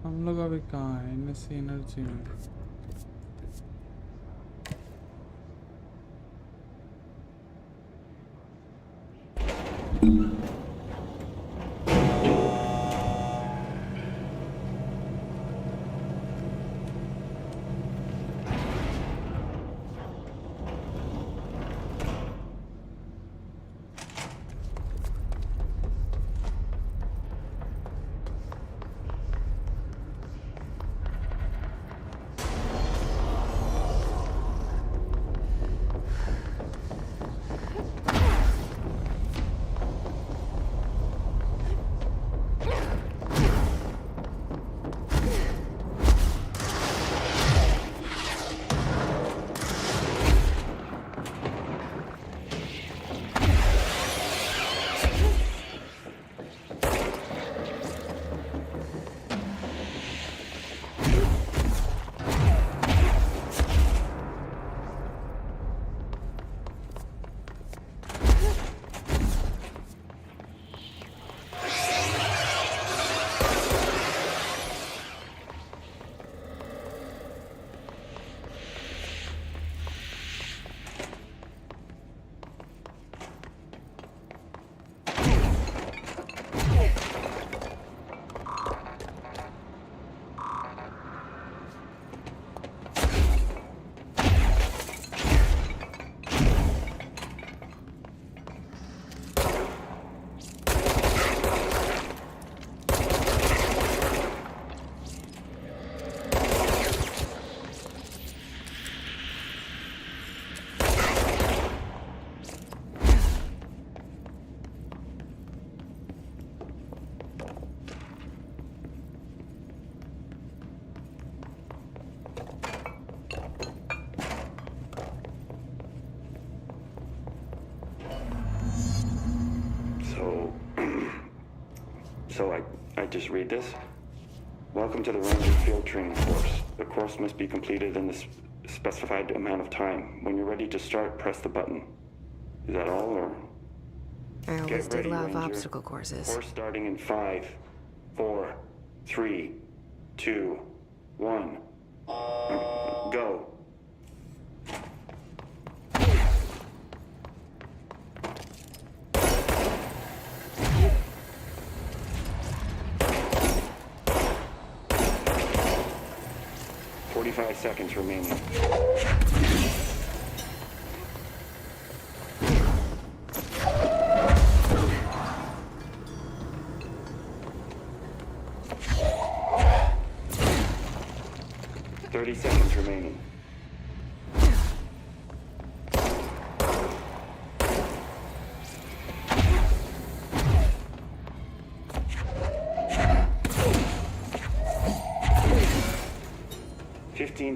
हम लोग अभी कहाँ हैं? इनमें से एनर्जी में So I just read this. Welcome to the Ranger Field Training course. The course must be completed in the specified amount of time. When you're ready to start, press the button. Is that all, or? I always Get did ready, love Ranger. obstacle courses. Course starting in 5, 4, 3, 2, 1. Go. 45 seconds remaining. Seconds remaining.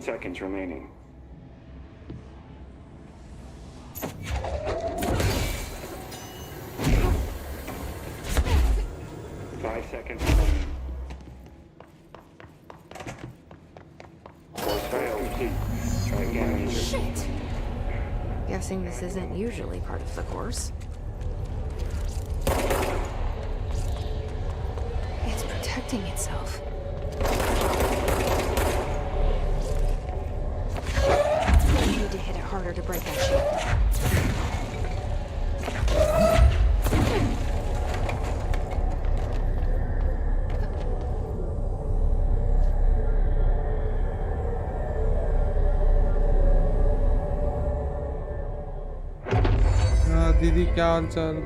Seconds remaining. 5 seconds remaining. Course failed. Complete. Try again. Shit! Guessing this isn't usually part of the course. It's protecting itself. I need to hit it harder to break that shield. दीदी क्या हाल चाल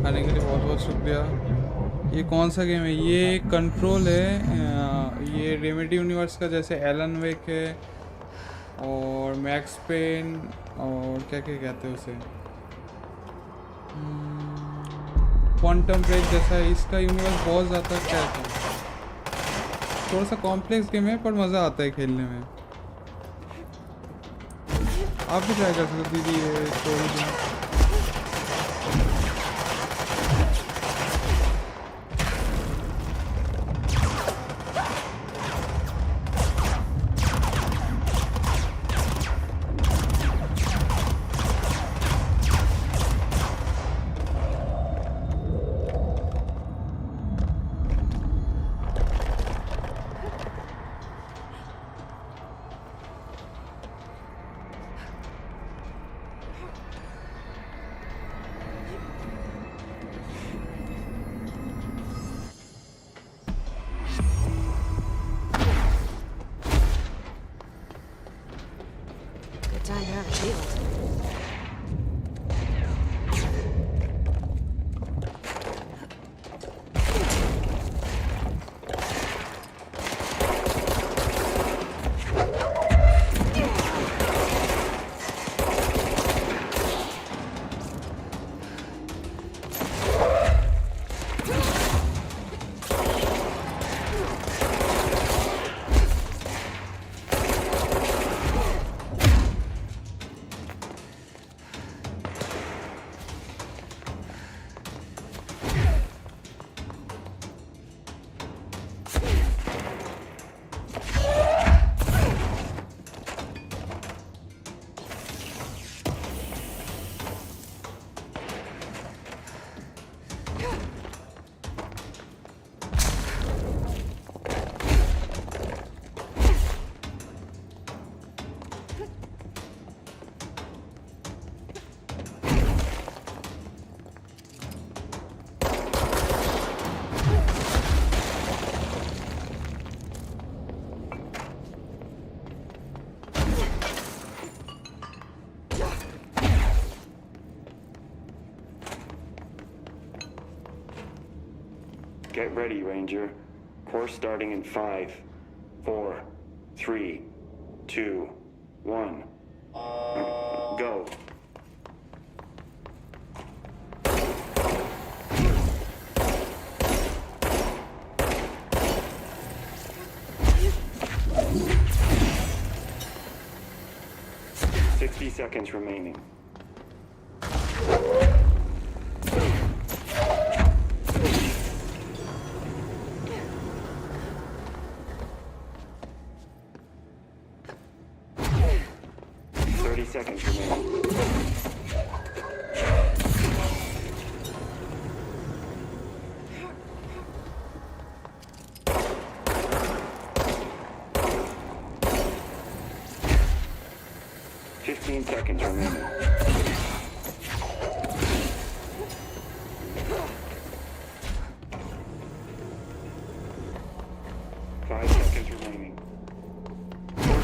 आने के लिए बहुत बहुत शुक्रिया। ये कौन सा गेम है? ये कंट्रोल है। ये रेमेडी यूनिवर्स का जैसे एलन वेक है और मैक्स पेन और क्या क्या कहते हैं उसे, क्वांटम ब्रेक जैसा है। इसका यूनिवर्स बहुत ज़्यादा क्या है, थोड़ा सा कॉम्प्लेक्स गेम है पर मज़ा आता है खेलने में। आप भी ट्राई कर सकते हो दीदी ये story game. Get ready, Ranger. Course starting in 5, 4, 3, 2, 1. Go. Seconds remaining. Seconds remaining. Seconds remaining. Five seconds remaining. 4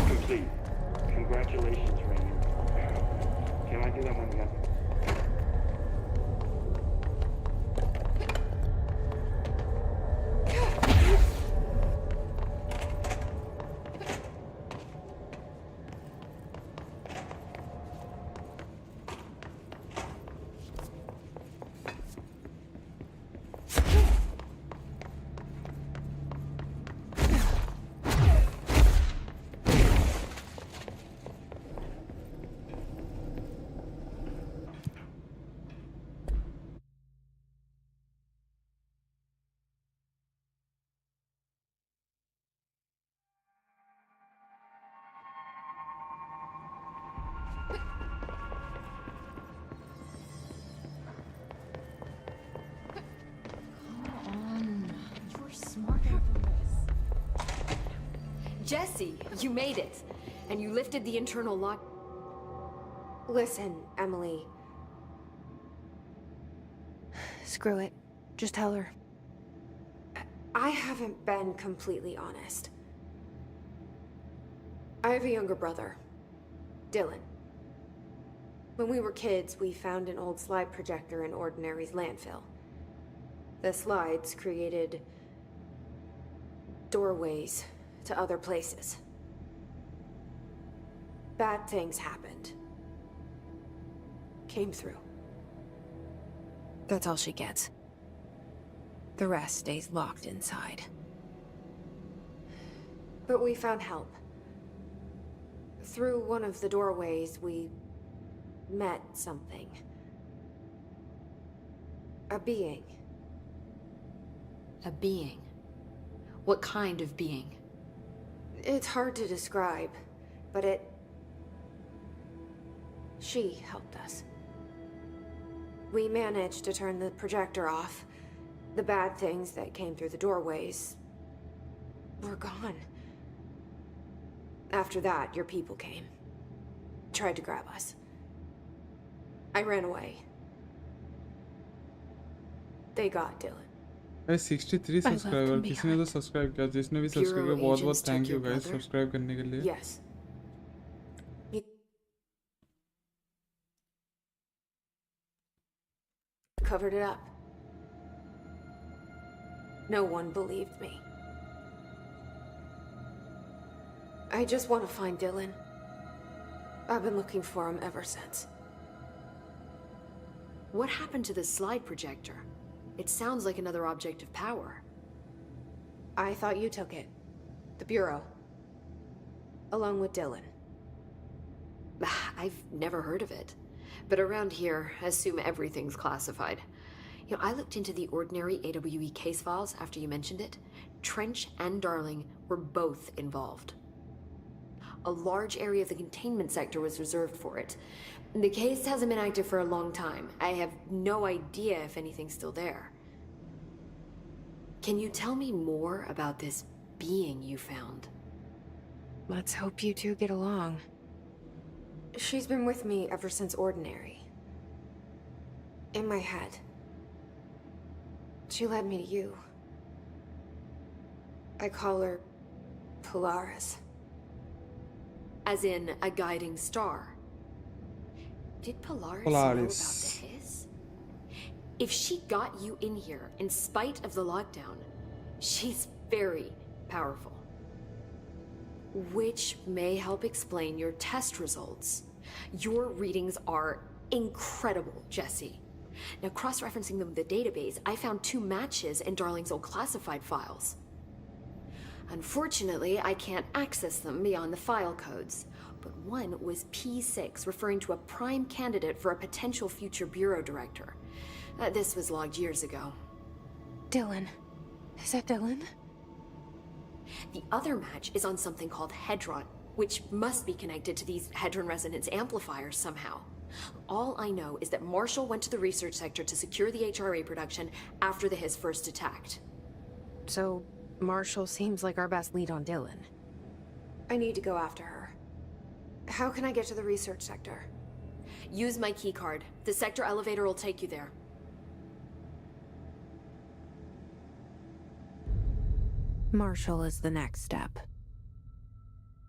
Jesse, you made it. And you lifted the internal lock. Listen, Emily. Screw it. Just tell her. I haven't been completely honest. I have a younger brother, Dylan. When we were kids, we found an old slide projector in Ordinary's landfill. The slides created doorways to other places. Bad things happened. Came through. That's all she gets. The rest stays locked inside. But we found help. Through one of the doorways, we met something. A being. A being? What kind of being? It's hard to describe, but she helped us. We managed to turn the projector off. The bad things that came through the doorways were gone. After that, your people came. Tried to grab us. I ran away. They got Dylan. 63 subscriber किसी ने तो subscribe किया जिसने भी subscribe किया बहुत बहुत thank you guys subscribe करने के लिए Yes. You covered it up. No one believed me. I just want to find Dylan. I've been looking for him ever since. What happened to the slide projector? It sounds like another object of power. I thought you took it. The Bureau. Along with Dylan. I've never heard of it. But around here, I assume everything's classified. You know, I looked into the Ordinary AWE case files after you mentioned it. Trench and Darling were both involved. A large area of the containment sector was reserved for it. The case hasn't been active for a long time. I have no idea if anything's still there. Can you tell me more about this being you found? Let's hope you two get along. She's been with me ever since Ordinary. In my head. She led me to you. I call her Polaris. As in a guiding star. Did Polaris know about the hiss? If she got you in here in spite of the lockdown, she's very powerful. Which may help explain your test results. Your readings are incredible, Jesse. Now, cross-referencing them with the database, I found 2 matches in Darling's old classified files. Unfortunately, I can't access them beyond the file codes. But one was P6, referring to a prime candidate for a potential future bureau director. This was logged years ago. Dylan. Is that Dylan? The other match is on something called Hedron, which must be connected to these Hedron resonance amplifiers somehow. All I know is that Marshall went to the research sector to secure the HRA production after the hiss first attacked. So, Marshall seems like our best lead on Dylan. I need to go after her. How can I get to the research sector? Use my keycard. The sector elevator will take you there. Marshall is the next step.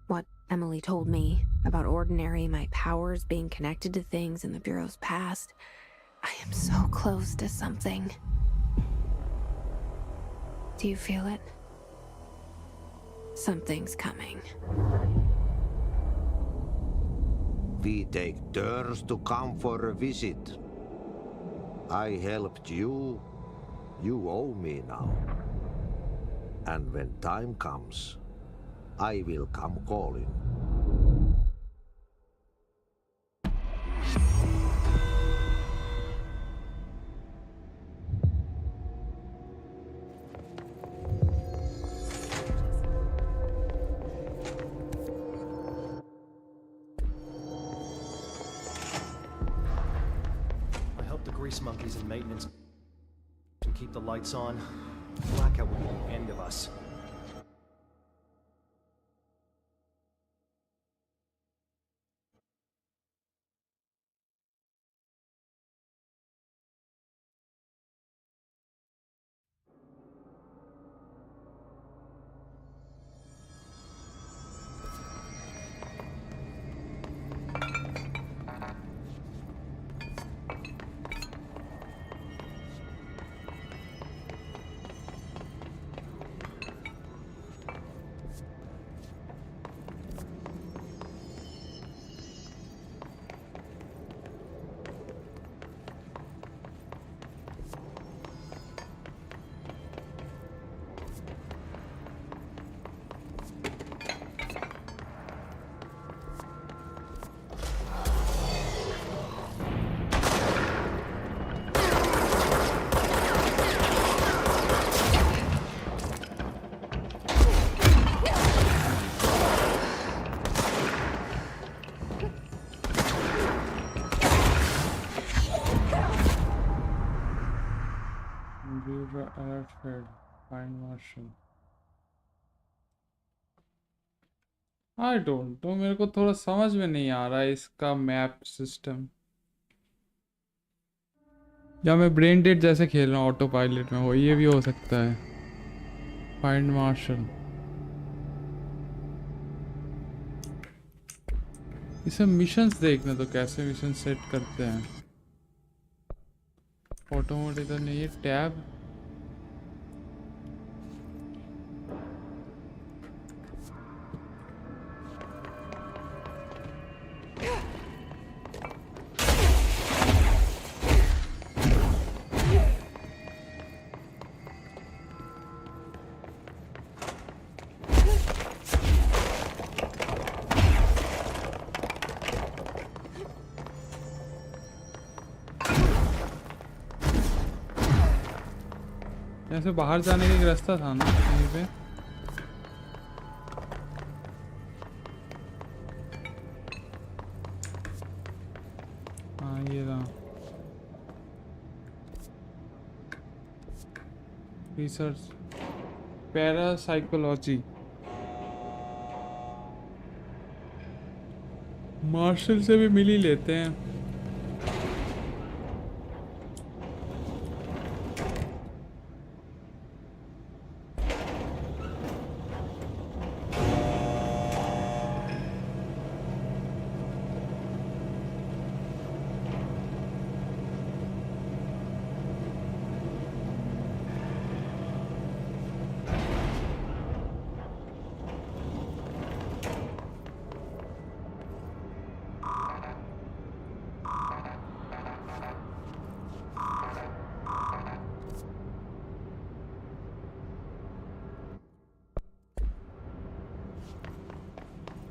What Emily told me about Ordinary, my powers being connected to things in the Bureau's past. I am so close to something. Do you feel it? Something's coming. We take turns to come for a visit. I helped you. You owe me now. And when time comes, I will come calling. I hope the grease monkeys and maintenance can keep the lights on. Blackout will be the end of us. alert head. Find Marshall. I don't know, मेरे को थोड़ा समझ में नहीं आ रहा है इसका map system. या मैं ब्रेन डेड जैसे खेल रहा हूँ ऑटो पायलट में, हो ये भी हो सकता है। फाइंड मार्शल, इसे मिशंस देखना तो कैसे मिशन सेट करते हैं। ऑटोमोड इधर नहीं है, टैब ऐसे बाहर जाने का एक रास्ता था ना कहीं पे। हाँ ये रहा। Research parapsychology. मार्शल से भी मिल ही लेते हैं।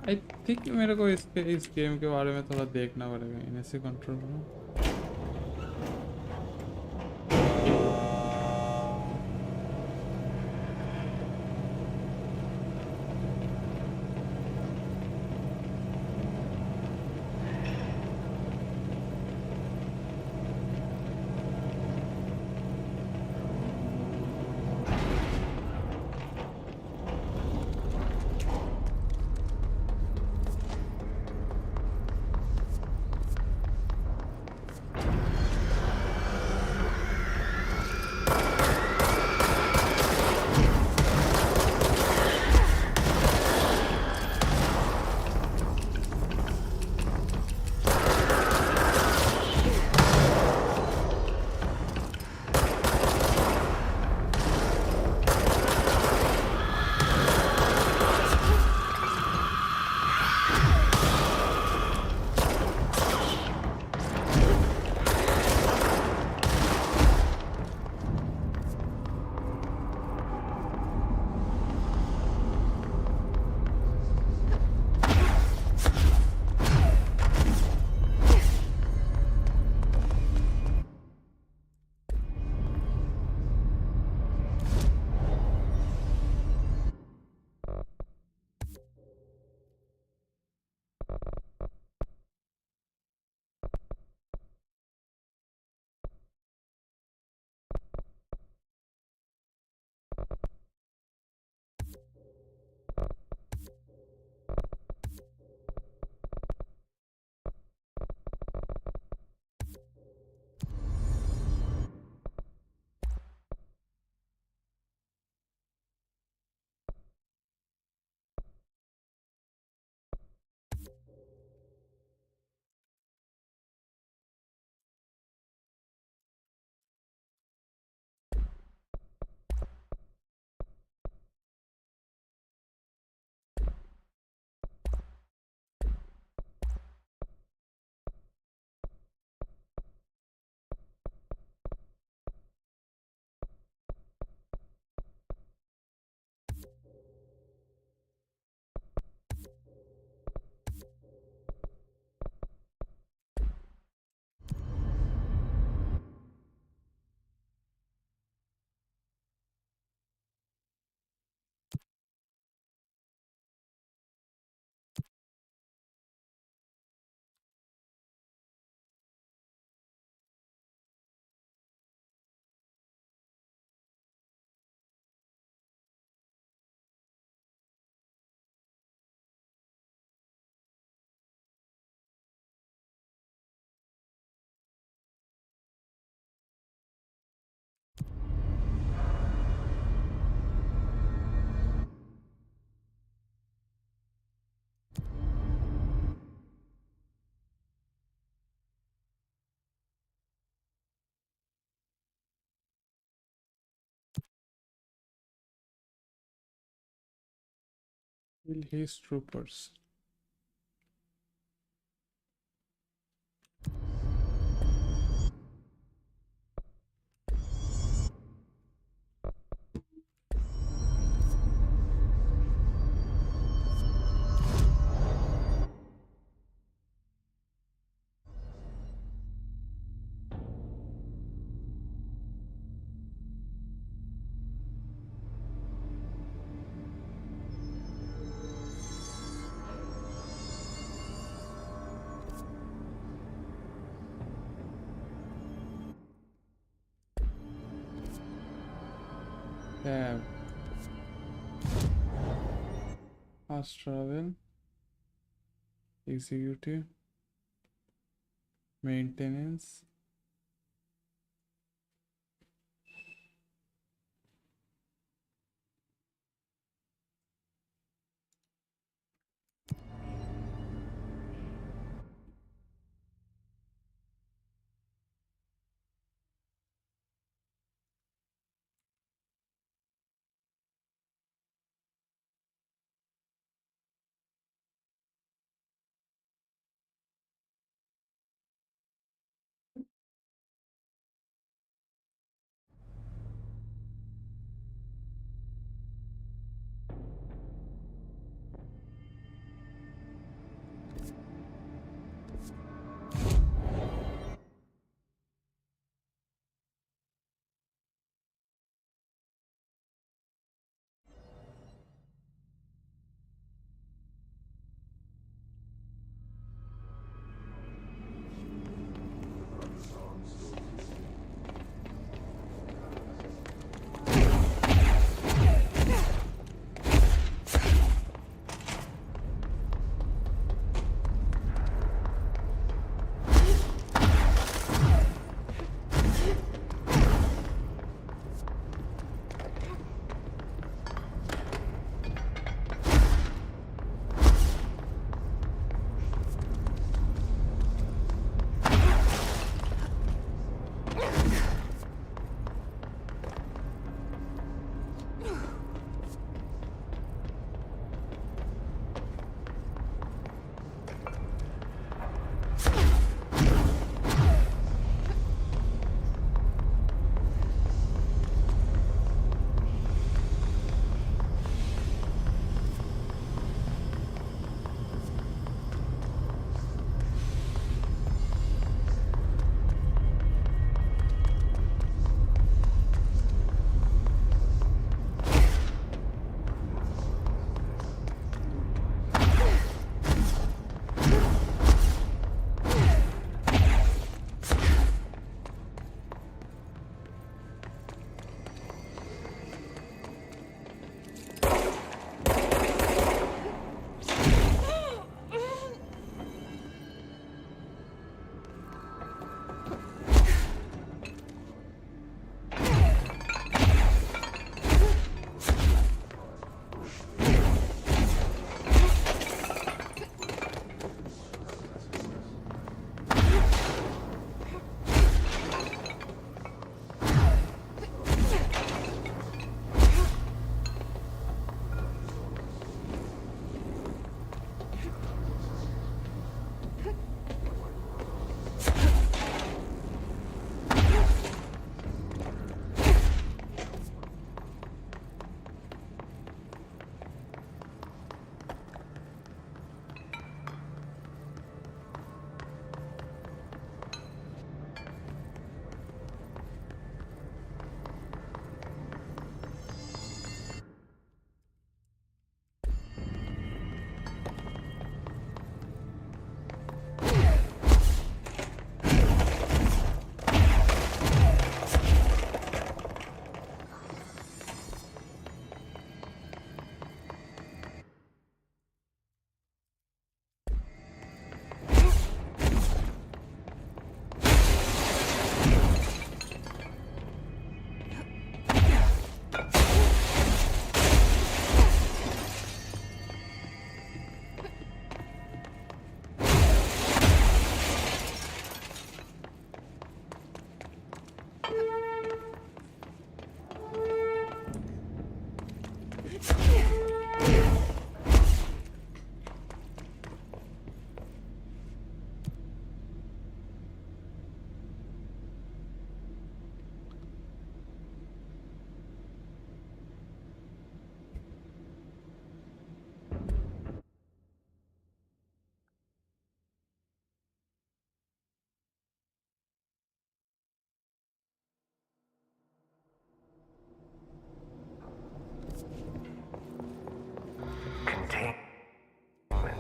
आई थिंक मेरे को इस गेम के बारे में थोड़ा देखना पड़ेगा। इन्हें से कंट्रोल करो। Kill his troopers. Tab. Fast travel. Executive. Maintenance.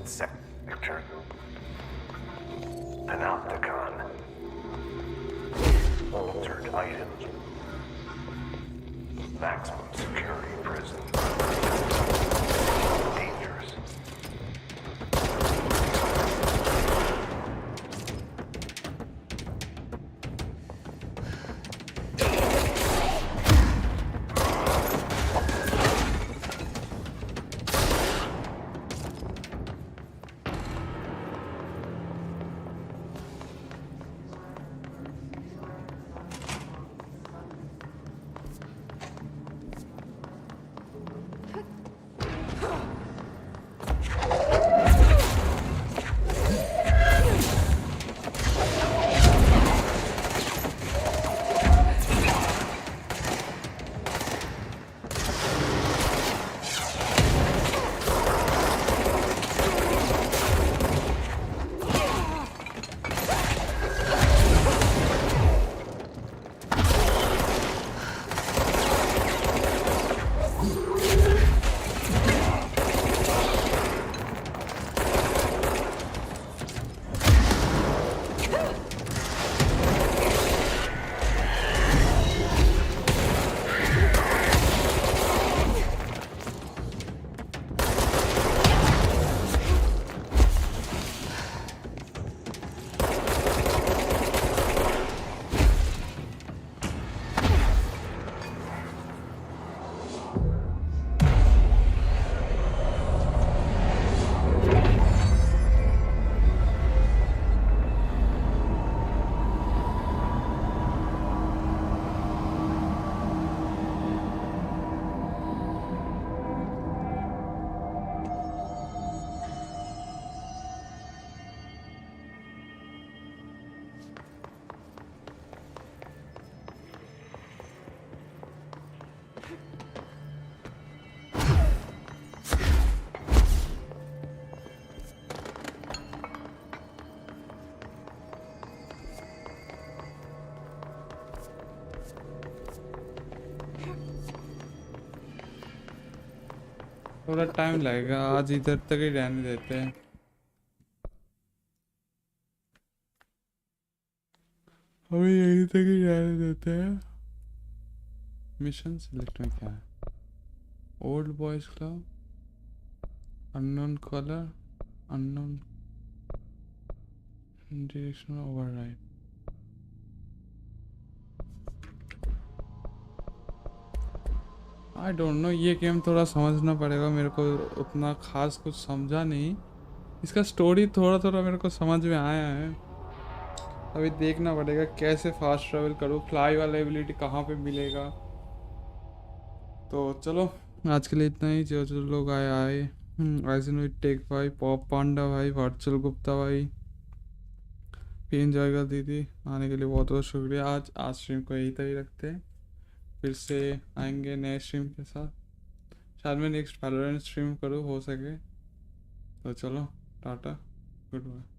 sector. Panopticon. Altered items. Maximum security prison. Dangerous. थोड़ा टाइम लगेगा, आज इधर तक ही रहने देते हैं। अभी यहीं तक ही रहने देते हैं। मिशन सिलेक्ट में क्या है? Old boys club, unknown colour, unknown direction override. I don't know, ये गेम थोड़ा समझना पड़ेगा मेरे को, उतना खास कुछ समझा नहीं। इसका स्टोरी थोड़ा थोड़ा मेरे को समझ में आया है, अभी देखना पड़ेगा कैसे फास्ट ट्रैवल करूँ, फ्लाई वाला एबिलिटी कहाँ पे मिलेगा। तो चलो आज के लिए इतना ही। जो जो लोग आए राइजन विद टेक भाई, पॉप पांडा भाई, वर्चुअल गुप्ता भाई, भी एंजॉय कर दीदी, आने के लिए बहुत बहुत शुक्रिया। आज स्ट्रीम को यही तक रखते हैं, फिर से आएंगे नए स्ट्रीम के साथ। शायद मैं नेक्स्ट वैलोरेंट स्ट्रीम करूँ हो सके तो। चलो टाटा, गुड बाय।